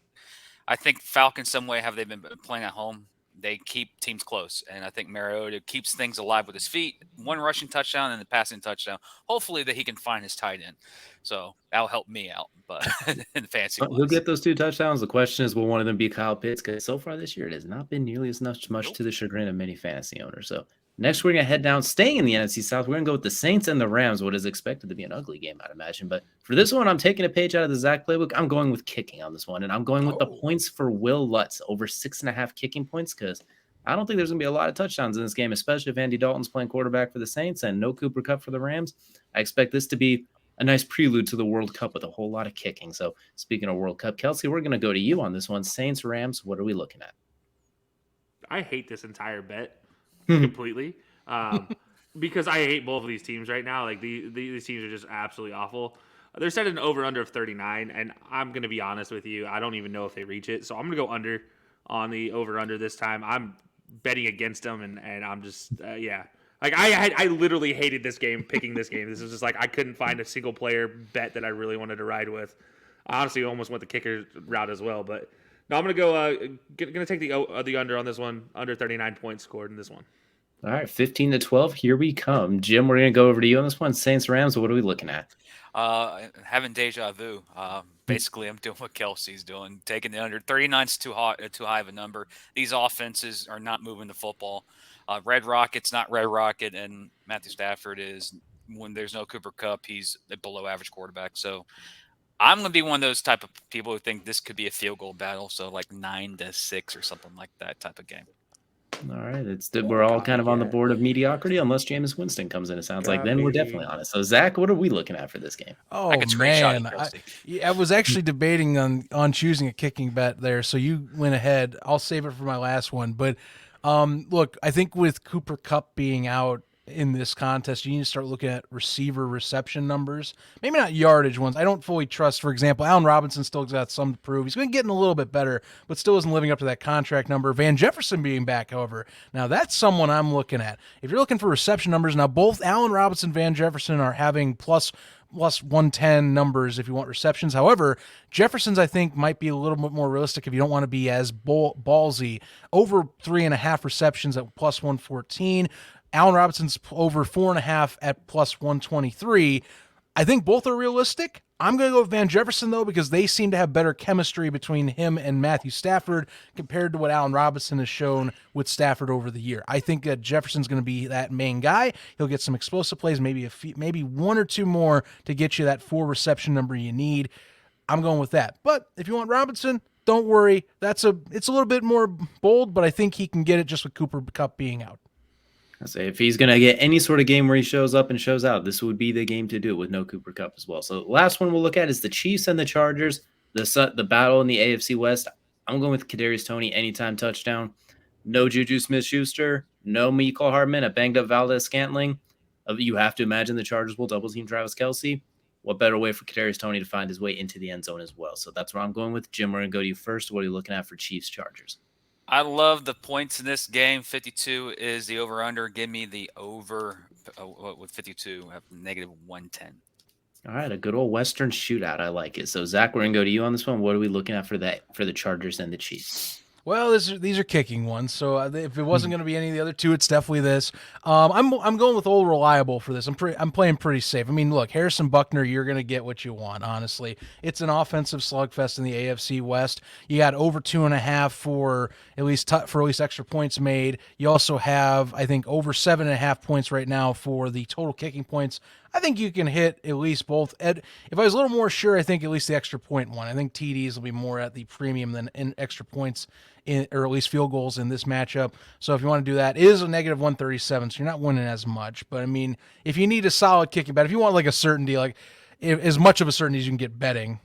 Falcons some way have they been playing at home. They keep teams close, and I think Mariota keeps things alive with his feet. 1 rushing touchdown and the passing touchdown. Hopefully that he can find his tight end. So that'll help me out. But in the fancy, he'll get those 2 touchdowns. The question is, will one of them be Kyle Pitts? Because so far this year, it has not been nearly as much to the chagrin of many fantasy owners. So next, we're gonna head down, staying in the NFC South. We're gonna go with the Saints and the Rams. What is expected to be an ugly game, I'd imagine. But for this one, I'm taking a page out of the Zach playbook. I'm going with kicking on this one, and I'm going with the points for Will Lutz over 6.5 kicking points because I don't think there's going to be a lot of touchdowns in this game, especially if Andy Dalton's playing quarterback for the Saints and no Cooper Kupp for the Rams. I expect this to be a nice prelude to the World Cup with a whole lot of kicking. So speaking of World Cup, Kelsey, we're going to go to you on this one. Saints, Rams, what are we looking at? I hate this entire bet completely because I hate both of these teams right now. Like these teams are just absolutely awful. They're set an over-under of 39, and I'm going to be honest with you. I don't even know if they reach it. So I'm going to go under on the over-under this time. I'm betting against them, and I'm just, yeah. Like, I literally hated this game, picking this game. This was just like I couldn't find a single-player bet that I really wanted to ride with. I honestly almost went the kicker route as well. But, no, I'm going to go going to take the under on this one, under 39 points scored in this one. All right, 15-12. Here we come. Jim, we're going to go over to you on this one. Saints Rams, what are we looking at? Having deja vu. Basically, I'm doing what Kelsey's doing, taking the under. 39's too high of a number. These offenses are not moving the football. Red Rocket's not Red Rocket, and Matthew Stafford is, when there's no Cooper Kupp, he's a below average quarterback. So I'm going to be one of those type of people who think this could be a field goal battle. So like 9-6 or something like that type of game. All right, we're all kind of on the board of mediocrity, unless Jameis Winston comes in. It sounds like then we're definitely on it. So Zach, what are we looking at for this game? Oh man, I was actually debating on choosing a kicking bet there, so you went ahead. I'll save it for my last one. But look, I think with Cooper Kupp being out in this contest, you need to start looking at receiver reception numbers. Maybe not yardage ones. I don't fully trust, for example, Allen Robinson still got some to prove. He's been getting a little bit better, but still isn't living up to that contract number. Van Jefferson being back, however, now that's someone I'm looking at. If you're looking for reception numbers, now both Allen Robinson and Van Jefferson are having plus 110 numbers if you want receptions. However, Jefferson's, I think, might be a little bit more realistic if you don't want to be as ballsy. Over 3.5 receptions at plus 114. Allen Robinson's over 4.5 at plus 123. I think both are realistic. I'm going to go with Van Jefferson, though, because they seem to have better chemistry between him and Matthew Stafford compared to what Allen Robinson has shown with Stafford over the year. I think that Jefferson's going to be that main guy. He'll get some explosive plays, maybe one or two more to get you that 4 reception number you need. I'm going with that. But if you want Robinson, don't worry. It's a little bit more bold, but I think he can get it just with Cooper Kupp being out. I say if he's going to get any sort of game where he shows up and shows out, this would be the game to do it with no Cooper Kupp as well. So last one we'll look at is the Chiefs and the Chargers, the battle in the AFC West. I'm going with Kadarius Toney anytime touchdown. No Juju Smith-Schuster, no Mecole Hardman, a banged-up Valdez-Scantling. You have to imagine the Chargers will double-team Travis Kelce. What better way for Kadarius Toney to find his way into the end zone as well? So that's where I'm going with. Jim, we're going to go to you first. What are you looking at for Chiefs-Chargers? I love the points in this game. 52 is the over-under. Give me the over with 52, have negative 110. All right, a good old Western shootout. I like it. So, Zach, we're going to go to you on this one. What are we looking at for the Chargers and the Chiefs? Well, these are kicking ones, so if it wasn't going to be any of the other two, it's definitely this. I'm going with old reliable for this. I'm playing pretty safe. I mean, look, Harrison Buckner, you're going to get what you want. Honestly, it's an offensive slugfest in the AFC West. You got over 2.5 for at least extra points made. You also have, I think, over 7.5 points right now for the total kicking points. I think you can hit at least both. If I was a little more sure, I think at least the extra point one. I think TDs will be more at the premium than in extra points, or at least field goals in this matchup. So if you want to do that, it is a negative 137, so you're not winning as much. But I mean, if you need a solid kicking bet, if you want like a certainty, like as much of a certainty as you can get betting,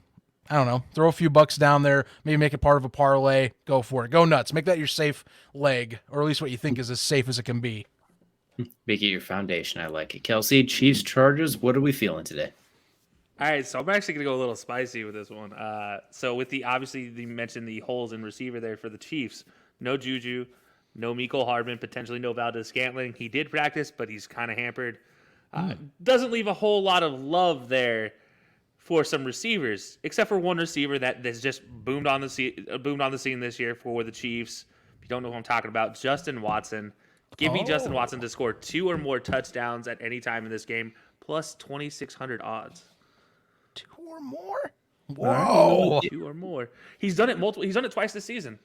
I don't know, throw a few bucks down there, maybe make it part of a parlay, go for it. Go nuts. Make that your safe leg, or at least what you think is as safe as it can be. Make it your foundation. I like it. Kelsey, Chiefs, Chargers, what are we feeling today? All right, so I'm actually going to go a little spicy with this one. So with obviously you mentioned the holes in receiver there for the Chiefs. No Juju, no Mecole Hardman, potentially no Valdez-Scantling. He did practice, but he's kind of hampered. Doesn't leave a whole lot of love there for some receivers, except for one receiver that's just boomed on the scene this year for the Chiefs. If you don't know who I'm talking about, Justin Watson. Give me Justin Watson to score 2 or more touchdowns at any time in this game, plus 2,600 odds. 2 or more? Whoa! 2 or more. He's done it multiple. He's done it twice this season.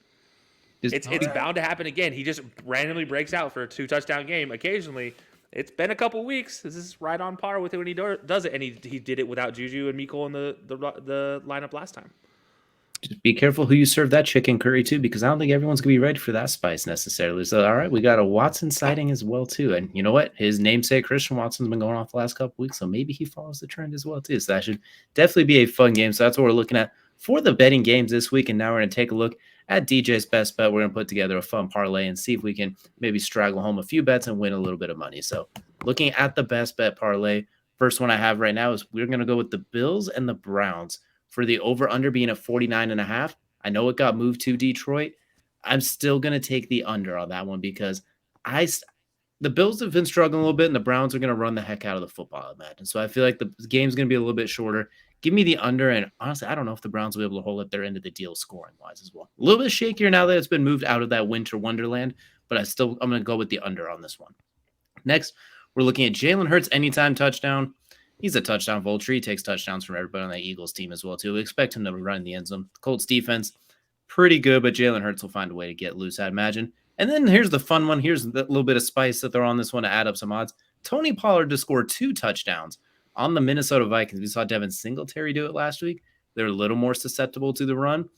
It's bound to happen again. He just randomly breaks out for a 2-touchdown game. Occasionally, it's been a couple weeks. This is right on par with it when he does it, and he did it without Juju and Mecole in the lineup last time. Just be careful who you serve that chicken curry to, because I don't think everyone's going to be ready for that spice necessarily. So, all right, we got a Watson sighting as well, too. And you know what? His namesake, Christian Watson's been going off the last couple weeks, so maybe he follows the trend as well, too. So that should definitely be a fun game. So that's what we're looking at for the betting games this week. And now we're going to take a look at DJ's Best Bet. We're going to put together a fun parlay and see if we can maybe straggle home a few bets and win a little bit of money. So looking at the Best Bet parlay, first one I have right now is we're going to go with the Bills and the Browns for the over-under being at 49.5. I know it got moved to Detroit. I'm still going to take the under on that one because the Bills have been struggling a little bit, and the Browns are going to run the heck out of the football, I imagine. So I feel like the game's going to be a little bit shorter. Give me the under, and honestly, I don't know if the Browns will be able to hold up their end of the deal scoring-wise as well. A little bit shakier now that it's been moved out of that winter wonderland, but I'm going to go with the under on this one. Next, we're looking at Jalen Hurts anytime touchdown. He's a touchdown vulture. He takes touchdowns from everybody on that Eagles team as well, too. We expect him to run in the end zone. The Colts defense, pretty good, but Jalen Hurts will find a way to get loose, I'd imagine. And then here's the fun one. Here's a little bit of spice that they're on this one to add up some odds. Tony Pollard to score 2 touchdowns on the Minnesota Vikings. We saw Devin Singletary do it last week. They're a little more susceptible to the run.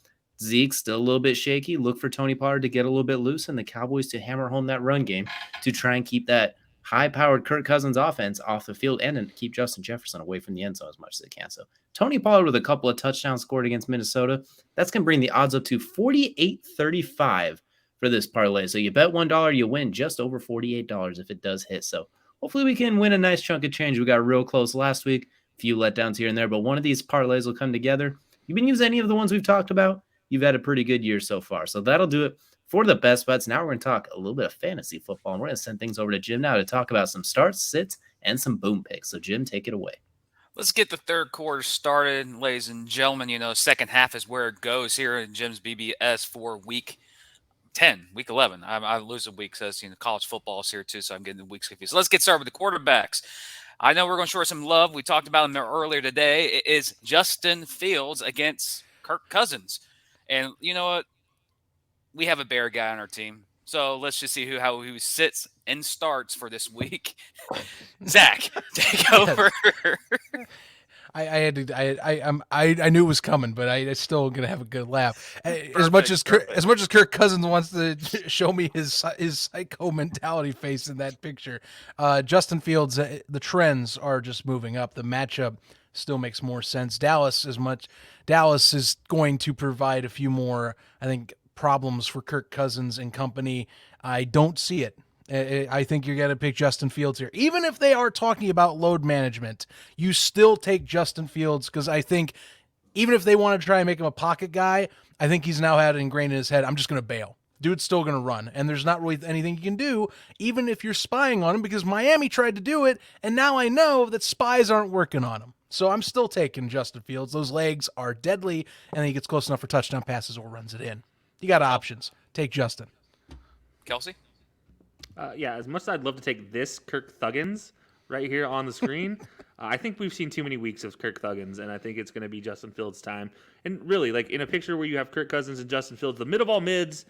Zeke's still a little bit shaky. Look for Tony Pollard to get a little bit loose and the Cowboys to hammer home that run game to try and keep that high-powered Kirk Cousins offense off the field and keep Justin Jefferson away from the end zone as much as they can. So Tony Pollard with a couple of touchdowns scored against Minnesota, that's going to bring the odds up to 48.35 for this parlay. So you bet $1, you win just over $48 if it does hit. So hopefully we can win a nice chunk of change. We got real close last week, a few letdowns here and there, but one of these parlays will come together. You've been using any of the ones we've talked about, you've had a pretty good year so far. So that'll do it for the best bets. Now we're going to talk a little bit of fantasy football, and we're going to send things over to Jim now to talk about some starts, sits, and some boom picks. So Jim, take it away. Let's get the third quarter started, ladies and gentlemen. Second half is where it goes here in Jim's BBS for week 10, week 11. I lose a week, says college football is here too, so I'm getting the weeks confused. So let's get started with the quarterbacks. I know we're going to show some love. We talked about him earlier today. It is Justin Fields against Kirk Cousins. And you know what? We have a Bear guy on our team. So let's just see how he sits and starts for this week. Zach, take over. I knew it was coming, but I still gonna have a good laugh. As much as Kirk Cousins wants to show me his psycho mentality face in that picture, Justin Fields, the trends are just moving up. The matchup still makes more sense. Dallas is going to provide a few more, I think, problems for Kirk Cousins and company. I don't see it. I think you got to pick Justin Fields here. Even if they are talking about load management, you still take Justin Fields because I think even if they want to try and make him a pocket guy, I think he's now had it ingrained in his head, I'm just going to bail. Dude's still going to run, and there's not really anything you can do, even if you're spying on him, because Miami tried to do it, and now I know that spies aren't working on him. So I'm still taking Justin Fields. Those legs are deadly, and then he gets close enough for touchdown passes or runs it in. You got options. Take Justin. Kelsey? Yeah, as much as I'd love to take this Kirk Thuggins right here on the screen, I think we've seen too many weeks of Kirk Thuggins, and I think it's going to be Justin Fields' time. And really, like in a picture where you have Kirk Cousins and Justin Fields, the mid of all mids,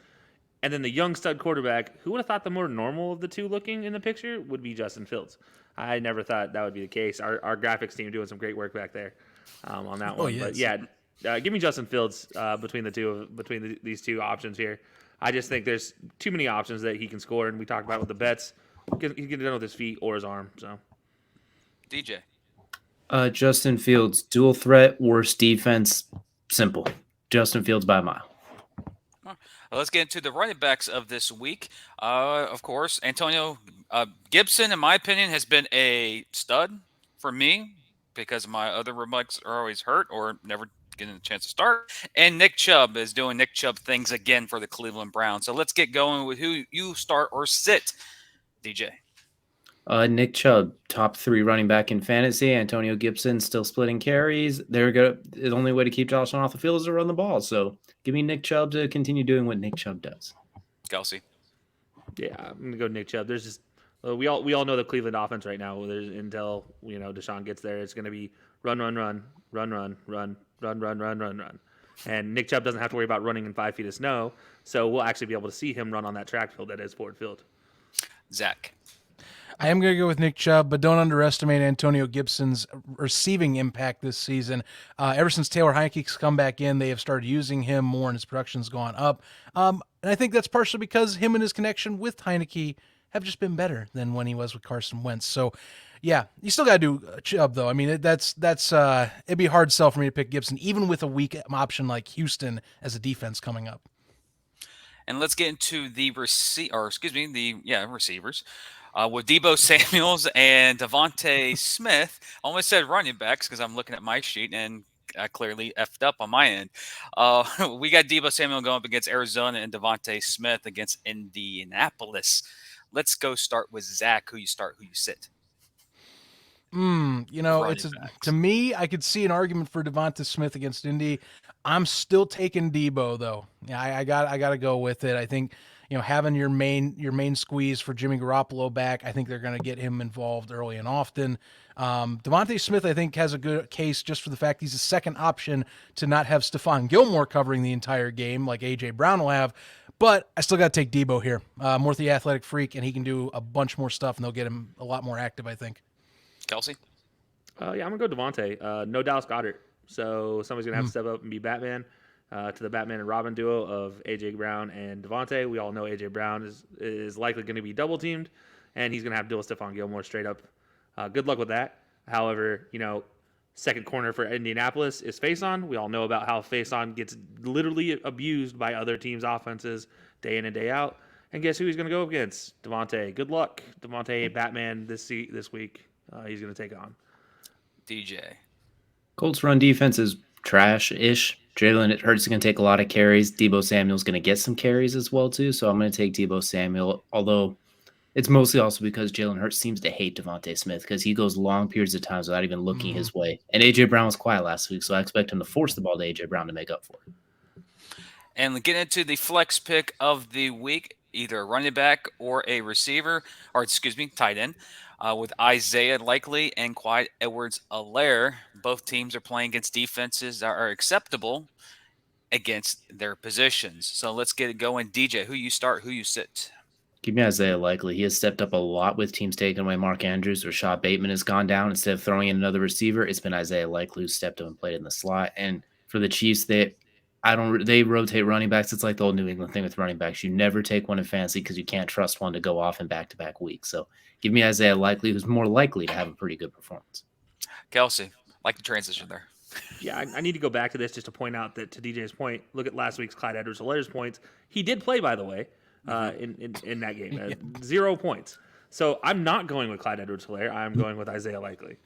and then the young stud quarterback, who would have thought the more normal of the two looking in the picture would be Justin Fields? I never thought that would be the case. Our graphics team doing some great work back there on that one. Yes. But yeah, give me Justin Fields between these two options here. I just think there's too many options that he can score, and we talked about with the bets. He can get it done with his feet or his arm. So, DJ. Justin Fields, dual threat, worst defense, simple. Justin Fields by a mile. Let's get into the running backs of this week. Of course, Antonio Gibson, in my opinion, has been a stud for me because my other running backs are always hurt or never getting a chance to start. And Nick Chubb is doing Nick Chubb things again for the Cleveland Browns. So let's get going with who you start or sit, DJ. Nick Chubb, top 3 running back in fantasy. Antonio Gibson still splitting carries. The only way to keep Josh Allen off the field is to run the ball. So give me Nick Chubb to continue doing what Nick Chubb does. Kelsey. Yeah, I'm gonna go Nick Chubb. There's just we all know the Cleveland offense right now. There's until Deshaun gets there, it's gonna be run, and Nick Chubb doesn't have to worry about running in 5 feet of snow. So we'll actually be able to see him run on that track field that is Ford Field. Zach. I am going to go with Nick Chubb, but don't underestimate Antonio Gibson's receiving impact this season. Ever since Taylor Heinicke's come back in, they have started using him more, and his production's gone up. And I think that's partially because him and his connection with Heinicke have just been better than when he was with Carson Wentz. So, yeah, you still got to do Chubb, though. I mean, it'd be a hard sell for me to pick Gibson, even with a weak option like Houston as a defense coming up. And let's get into the receivers. With Debo Samuels and Devontae Smith. I almost said running backs because I'm looking at my sheet and I clearly effed up on my end. We got Debo Samuel going up against Arizona and Devontae Smith against Indianapolis. Let's go start with Zach. Who you start, who you sit. To me, I could see an argument for Devonta Smith against Indy. I'm still taking Debo though. Yeah, I got to go with it. I think having your main squeeze for Jimmy Garoppolo back, I think they're going to get him involved early and often. Devonta Smith, I think, has a good case just for the fact he's a second option to not have Stephon Gilmore covering the entire game like AJ Brown will have. But I still got to take Debo here. More the athletic freak, and he can do a bunch more stuff, and they'll get him a lot more active, I think. Kelsey? Yeah, I'm going to go Devontae. No Dallas Goedert. So somebody's going to have to step up and be Batman to the Batman and Robin duo of A.J. Brown and Devontae. We all know A.J. Brown is likely going to be double-teamed, and he's going to have to deal with Stephon Gilmore straight up. Good luck with that. However, second corner for Indianapolis is Faison. We all know about how Faison gets literally abused by other teams' offenses day in and day out. And guess who he's going to go up against? Devontae. Good luck. Devontae, Batman this week. He's going to take on. DJ. Colts run defense is trash-ish. Jalen Hurts is going to take a lot of carries. Debo Samuel's going to get some carries as well, too. So I'm going to take Debo Samuel, although it's mostly also because Jalen Hurts seems to hate Devontae Smith because he goes long periods of times without even looking his way. And A.J. Brown was quiet last week, so I expect him to force the ball to A.J. Brown to make up for it. And get into the flex pick of the week, either a running back or a receiver, tight end. With Isaiah Likely and Clyde Edwards-Helaire. Both teams are playing against defenses that are acceptable against their positions. So let's get it going. DJ, who you start, who you sit? Give me Isaiah Likely. He has stepped up a lot with teams taking away Mark Andrews. Rashad Bateman has gone down. Instead of throwing in another receiver, it's been Isaiah Likely who stepped up and played in the slot. And for the Chiefs, they rotate running backs. It's like the old New England thing with running backs. You never take one in fantasy because you can't trust one to go off in back-to-back weeks. So give me Isaiah Likely, who's more likely to have a pretty good performance. Kelsey, like the transition there. Yeah, I need to go back to this just to point out that, to DJ's point, look at last week's Clyde Edwards-Helaire's points. He did play, by the way, in that game. 0 points. So I'm not going with Clyde Edwards-Helaire. I'm going with Isaiah Likely.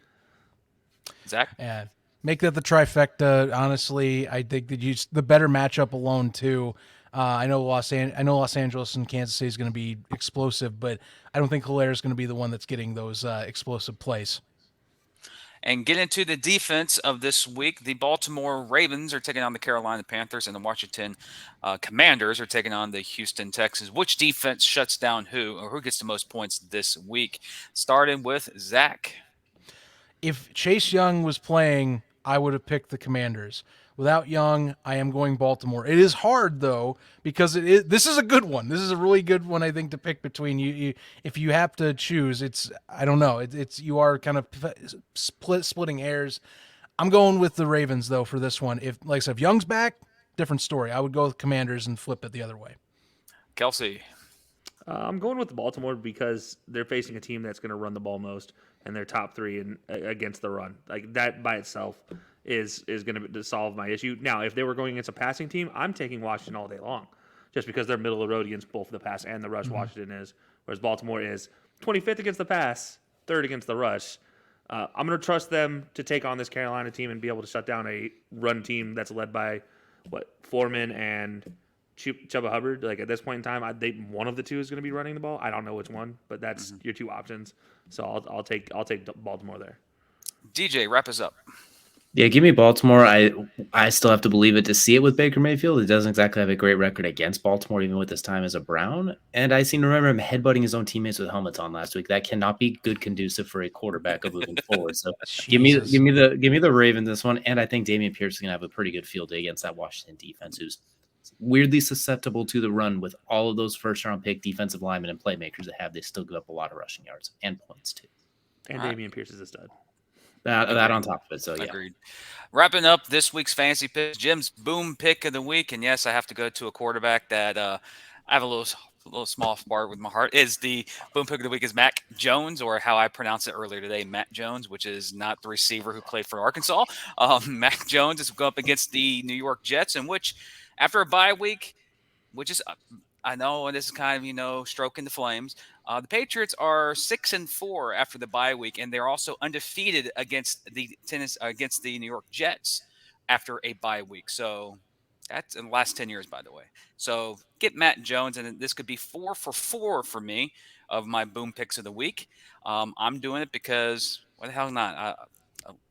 Zach? Yeah. Make that the trifecta. Honestly, I think that the better matchup alone too. I know Los Angeles and Kansas City is going to be explosive, but I don't think Hilaire is going to be the one that's getting those explosive plays. And get into the defense of this week. The Baltimore Ravens are taking on the Carolina Panthers, and the Washington Commanders are taking on the Houston Texans. Which defense shuts down who, or who gets the most points this week? Starting with Zach. If Chase Young was playing, I would have picked the Commanders. Without Young, I am going Baltimore. It is hard though because this is a good one. This is a really good one, I think, to pick between you. If you have to choose, I don't know. You are kind of splitting hairs. I'm going with the Ravens though for this one. If Young's back, different story. I would go with Commanders and flip it the other way. Kelsey. I'm going with Baltimore because they're facing a team that's going to run the ball most, and they're top 3 against the run. Like that by itself is going to solve my issue. Now, if they were going against a passing team, I'm taking Washington all day long, just because they're middle of the road against both the pass and the rush. Washington is, whereas Baltimore is 25th against the pass, 3rd against the rush. I'm going to trust them to take on this Carolina team and be able to shut down a run team that's led by Foreman and Chuba Hubbard. Like at this point in time, one of the two is going to be running the ball. I don't know which one, but that's your two options. So I'll take Baltimore there. DJ, wrap us up. Yeah, give me Baltimore. I still have to believe it to see it with Baker Mayfield. He doesn't exactly have a great record against Baltimore, even with his time as a Brown. And I seem to remember him headbutting his own teammates with helmets on last week. That cannot be good conducive for a quarterback of moving forward. So give me the Ravens this one. And I think Dameon Pierce is going to have a pretty good field day against that Washington defense, who's weirdly susceptible to the run with all of those first-round pick defensive linemen and playmakers they still give up a lot of rushing yards and points too. And Dameon Pierce is a stud. That on top of it, so yeah. Agreed. Wrapping up this week's fantasy pick, Jim's boom pick of the week, and yes, I have to go to a quarterback that I have a little small part with my heart. Is the boom pick of the week is Mac Jones, or how I pronounced it earlier today, Matt Jones, which is not the receiver who played for Arkansas. Mac Jones is going up against the New York Jets, in which after a bye week, which is I know, and this is kind of, stroking the flames. The Patriots are 6-4 after the bye week, and they're also undefeated against the New York Jets after a bye week. So that's in the last 10 years, by the way. So get Matt Jones, and this could be 4 for 4 for me of my boom picks of the week. I'm doing it because why the hell not?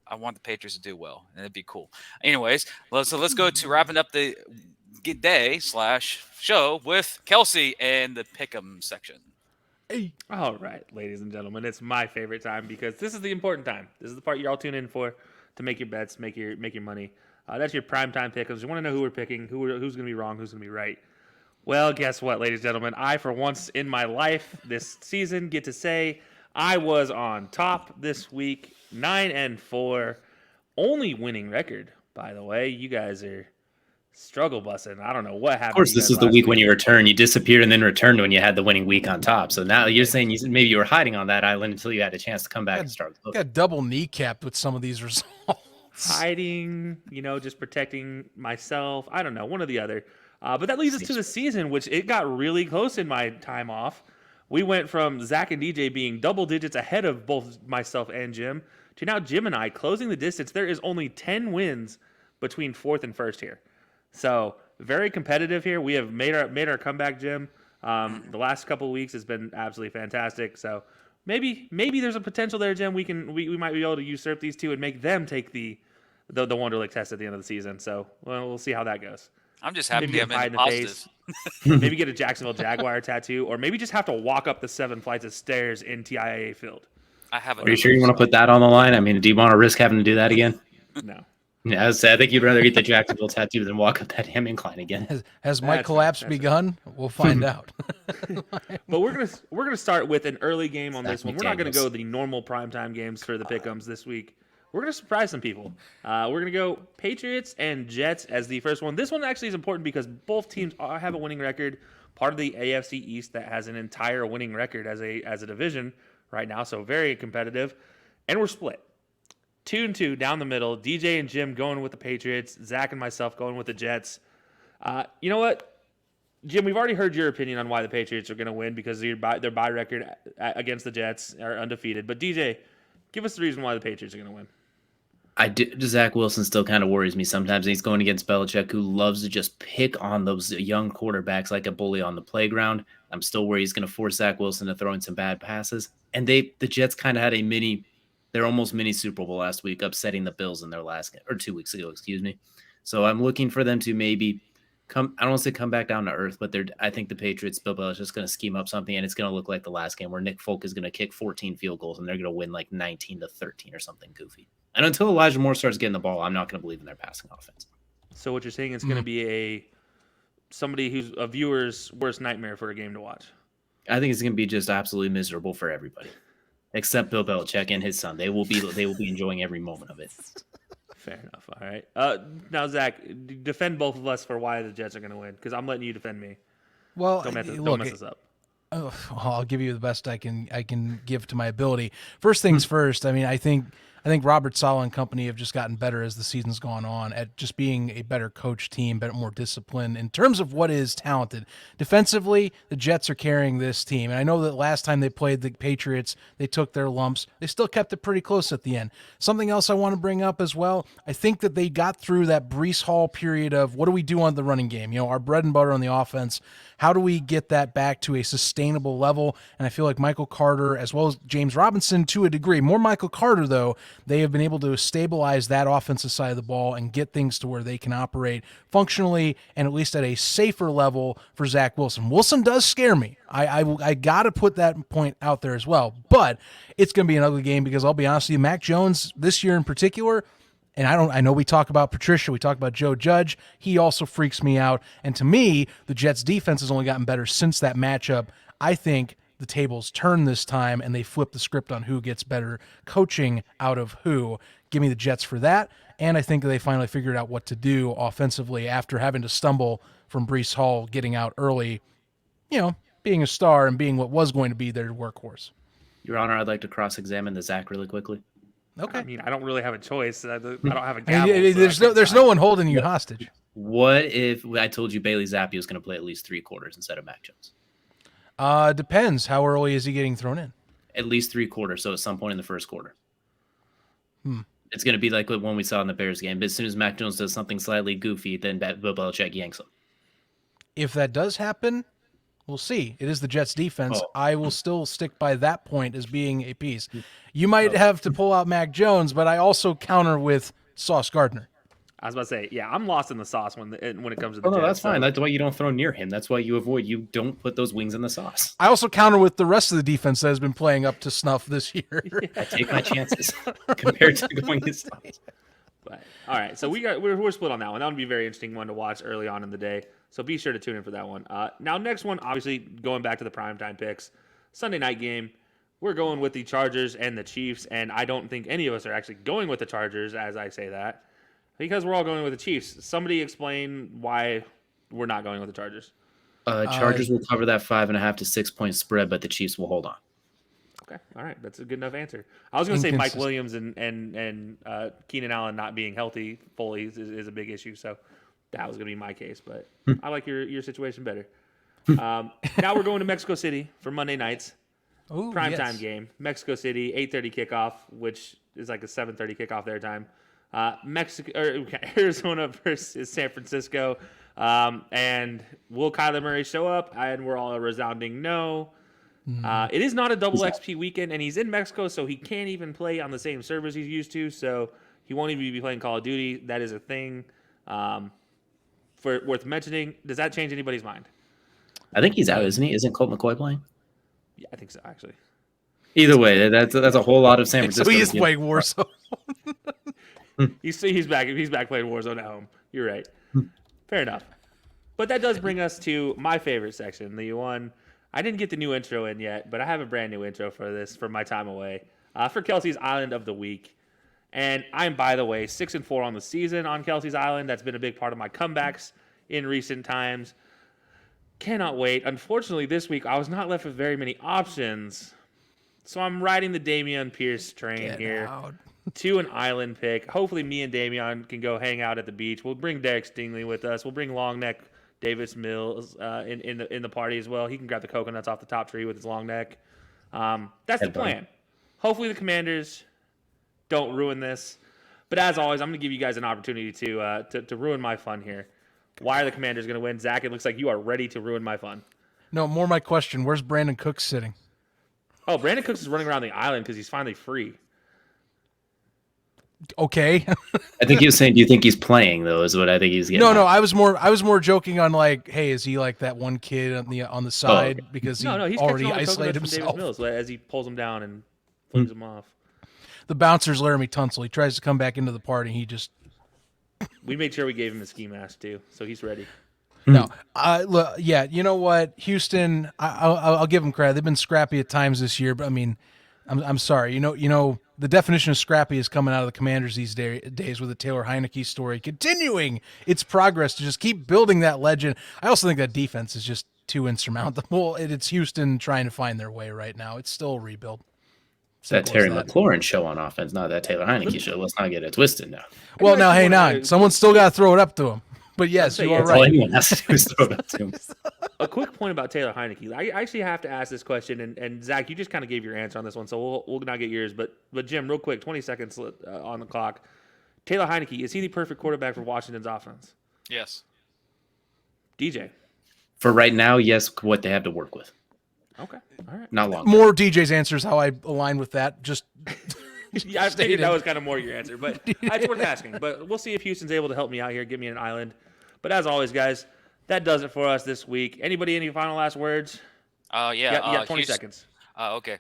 I want the Patriots to do well, and it'd be cool. Anyways, let's go to wrapping up the day/show with Kelsey and the Pick'em section. Hey. All right, ladies and gentlemen, it's my favorite time because this is the important time. This is the part you're all tuned in for to make your bets, make your money. That's your primetime pick'ems. You want to know who we're picking, who's going to be wrong, who's going to be right. Well, guess what, ladies and gentlemen? I, for once in my life this season, get to say I was on top this week, 9-4, only winning record, by the way. You guys are struggle busting. I don't know what happened. Of course, this is the week when you return. You disappeared and then returned when you had the winning week on top. So now you're saying maybe you were hiding on that island until you had a chance to come back and start. Got double kneecapped with some of these results. Hiding, just protecting myself. I don't know, one or the other. But that leads us to the season, which it got really close in my time off. We went from Zach and DJ being double digits ahead of both myself and Jim to now Jim and I closing the distance. There is only 10 wins between fourth and first here. So very competitive here. We have made our comeback, Jim. The last couple of weeks has been absolutely fantastic. So maybe there's a potential there, Jim. We might be able to usurp these two and make them take the Wonderlic test at the end of the season. So we'll see how that goes. I'm just happy to have in the face. Maybe get a Jacksonville Jaguar tattoo, or maybe just have to walk up the 7 flights of stairs in TIAA field. Are you sure you want to put that on the line? I mean, do you want to risk having to do that again? No. Yeah, I think you'd rather get the Jacksonville tattoo than walk up that damn incline again. Has my collapse begun? We'll find out. But we're gonna start with an early game on this one. We're not gonna go the normal primetime games for the pick'ems this week. We're gonna surprise some people. We're gonna go Patriots and Jets as the first one. This one actually is important because both teams have a winning record. Part of the AFC East that has an entire winning record as a division right now, so very competitive. And we're split. 2-2 down the middle. DJ and Jim going with the Patriots. Zach and myself going with the Jets. You know what, Jim? We've already heard your opinion on why the Patriots are going to win because their bye record against the Jets are undefeated. But DJ, give us the reason why the Patriots are going to win. Zach Wilson still kind of worries me sometimes. He's going against Belichick, who loves to just pick on those young quarterbacks like a bully on the playground. I'm still worried he's going to force Zach Wilson to throw in some bad passes. And the Jets kind of had they're almost mini Super Bowl last week, upsetting the Bills in their last game, or 2 weeks ago, excuse me. So I'm looking for them to maybe I don't want to say come back down to earth, but I think the Patriots, Bill Belichick's just going to scheme up something, and it's going to look like the last game where Nick Folk is going to kick 14 field goals, and they're going to win like 19-13 or something goofy. And until Elijah Moore starts getting the ball, I'm not going to believe in their passing offense. So what you're saying is going to be somebody who's a viewer's worst nightmare for a game to watch. I think it's going to be just absolutely miserable for everybody, except Bill Belichick and his son. They will be enjoying every moment of it. Fair enough. All right. Now, Zach, defend both of us for why the Jets are going to win, because I'm letting you defend me. Well, don't mess us up. I'll give you the best I can give to my ability. First things first. I mean, I think Robert Saleh and company have just gotten better as the season's gone on at just being a better coach team, better, more disciplined in terms of what is talented. Defensively, the Jets are carrying this team. And I know that last time they played the Patriots, they took their lumps. They still kept it pretty close at the end. Something else I want to bring up as well, I think that they got through that Breece Hall period of what do we do on the running game? Our bread and butter on the offense. How do we get that back to a sustainable level? And I feel like Michael Carter, as well as James Robinson to a degree, more Michael Carter though, they have been able to stabilize that offensive side of the ball and get things to where they can operate functionally and at least at a safer level for Zach Wilson. Wilson does scare me. I got to put that point out there as well. But it's going to be an ugly game because I'll be honest with you, Mac Jones this year in particular, and I know we talk about Patricia, we talk about Joe Judge. He also freaks me out. And to me, the Jets' defense has only gotten better since that matchup. I think the tables turn this time and they flip the script on who gets better coaching out of who. Give me the Jets for that. And I think they finally figured out what to do offensively after having to stumble from Breece Hall getting out early, being a star and being what was going to be their workhorse. Your Honor, I'd like to cross-examine the Zach really quickly. Okay. I mean, I don't really have a choice. I don't have a gavel. There's no one holding you hostage. What if I told you Bailey Zappi was going to play at least 3 quarters instead of Mac Jones? Depends. How early is he getting thrown in? At least 3 quarters, so at some point in the first quarter. It's going to be like when we saw in the Bears game. But as soon as Mac Jones does something slightly goofy, then Bill Belichick yanks him. If that does happen, we'll see. It is the Jets defense. I will still stick by that point as being a piece. You might have to pull out Mac Jones, but I also counter with Sauce Gardner. I was about to say, yeah, I'm lost in the sauce when it comes to the Jets. No, that's fine. That's why you don't throw near him. That's why you don't put those wings in the sauce. I also counter with the rest of the defense that has been playing up to snuff this year. I take my chances compared to going his sauce. But, all right, so we're split on that one. That would be a very interesting one to watch early on in the day. So be sure to tune in for that one. Now, next one, obviously going back to the primetime picks, Sunday night game. We're going with the Chargers and the Chiefs, and I don't think any of us are actually going with the Chargers as I say that. Because we're all going with the Chiefs. Somebody explain why we're not going with the Chargers. Chargers will cover that 5.5 to 6 point spread, but the Chiefs will hold on. Okay, all right, that's a good enough answer. I was going to say Mike Williams and Keenan Allen not being healthy fully is a big issue, so that was going to be my case. But I like your situation better. Now we're going to Mexico City for Monday nights. Primetime game, Mexico City, 8:30 kickoff, which is like a 7:30 kickoff their time. Arizona versus San Francisco. And will Kyler Murray show up? And we're all a resounding no. It is not a double XP weekend, and he's in Mexico, so he can't even play on the same servers he's used to. So he won't even be playing Call of Duty. That is a thing worth mentioning. Does that change anybody's mind? I think he's out, isn't he? Isn't Colt McCoy playing? Yeah, I think so, actually. Either way, that's a whole lot of San Francisco. So he is playing Warzone. He's back. He's back playing Warzone at home. You're right. Fair enough. But that does bring us to my favorite section, the one I didn't get the new intro in yet, but I have a brand new intro for this for my time away for Kelsey's Island of the Week. And I'm, by the way, 6-4 on the season on Kelsey's Island. That's been a big part of my comebacks in recent times. Cannot wait. Unfortunately, this week I was not left with very many options, so I'm riding the Dameon Pierce train to an island pick. Hopefully me and Dameon can go hang out at the beach. We'll bring Derek Stingley with us. We'll bring long neck Davis Mills in the party as well. He can grab the coconuts off the top tree with his long neck. That's the plan. Hopefully the Commanders don't ruin this. But as always, I'm going to give you guys an opportunity to ruin my fun here. Why are the Commanders going to win? Zach, it looks like you are ready to ruin my fun. No, more my question. Where's Brandon Cooks sitting? Oh, Brandon Cooks is running around the island because he's finally free. Okay. I think he was saying, do you think he's playing, though, is what I think he's getting. No, I was more joking on like, hey, is he like that one kid on the side because he's already isolated himself? Davis Mills as he pulls him down and flings him off. The bouncer's Laramie Tunsil. He tries to come back into the party. He just. We made sure we gave him a ski mask too, so he's ready. No, look, yeah, you know what, Houston, I'll give them credit. They've been scrappy at times this year, but I mean, I'm sorry. You know, the definition of scrappy is coming out of the Commanders these days with the Taylor Heineke story, continuing its progress to just keep building that legend. I also think that defense is just too insurmountable. It's Houston trying to find their way right now. It's still a rebuild. It's that Terry McLaurin show on offense, not that Taylor Heineke show. Let's not get it twisted now. Well, now, hey, now, someone's still got to throw it up to him. But yes, you are right. All anyone has to do is throw it up to him. A quick point about Taylor Heineke. I actually have to ask this question, and Zach, you just kind of gave your answer on this one, so we'll not get yours. But Jim, real quick, 20 seconds on the clock. Taylor Heineke, is he the perfect quarterback for Washington's offense? Yes. DJ? For right now, yes, what they have to work with. Okay. All right. Not long. More DJ's answers, how I align with that. Just yeah, I figured that was kind of more your answer, but it's worth asking. But we'll see if Houston's able to help me out here, give me an island. But as always, guys, that does it for us this week. Anybody, any final last words? Yeah. You got 20 seconds. Okay.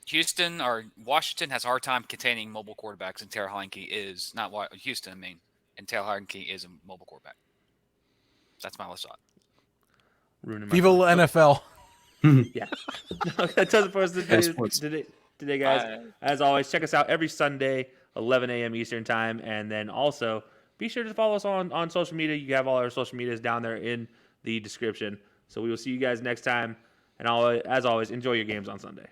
Houston or Washington has a hard time containing mobile quarterbacks, and Taylor Heineke is not Houston. I mean, and Taylor Heineke is a mobile quarterback. That's my last thought. Viva NFL. Yeah. That does it for us today, guys. As always, check us out every Sunday, 11 a.m. Eastern time. And then also be sure to follow us on social media. You have all our social medias down there in the description. So we will see you guys next time. And as always, enjoy your games on Sunday.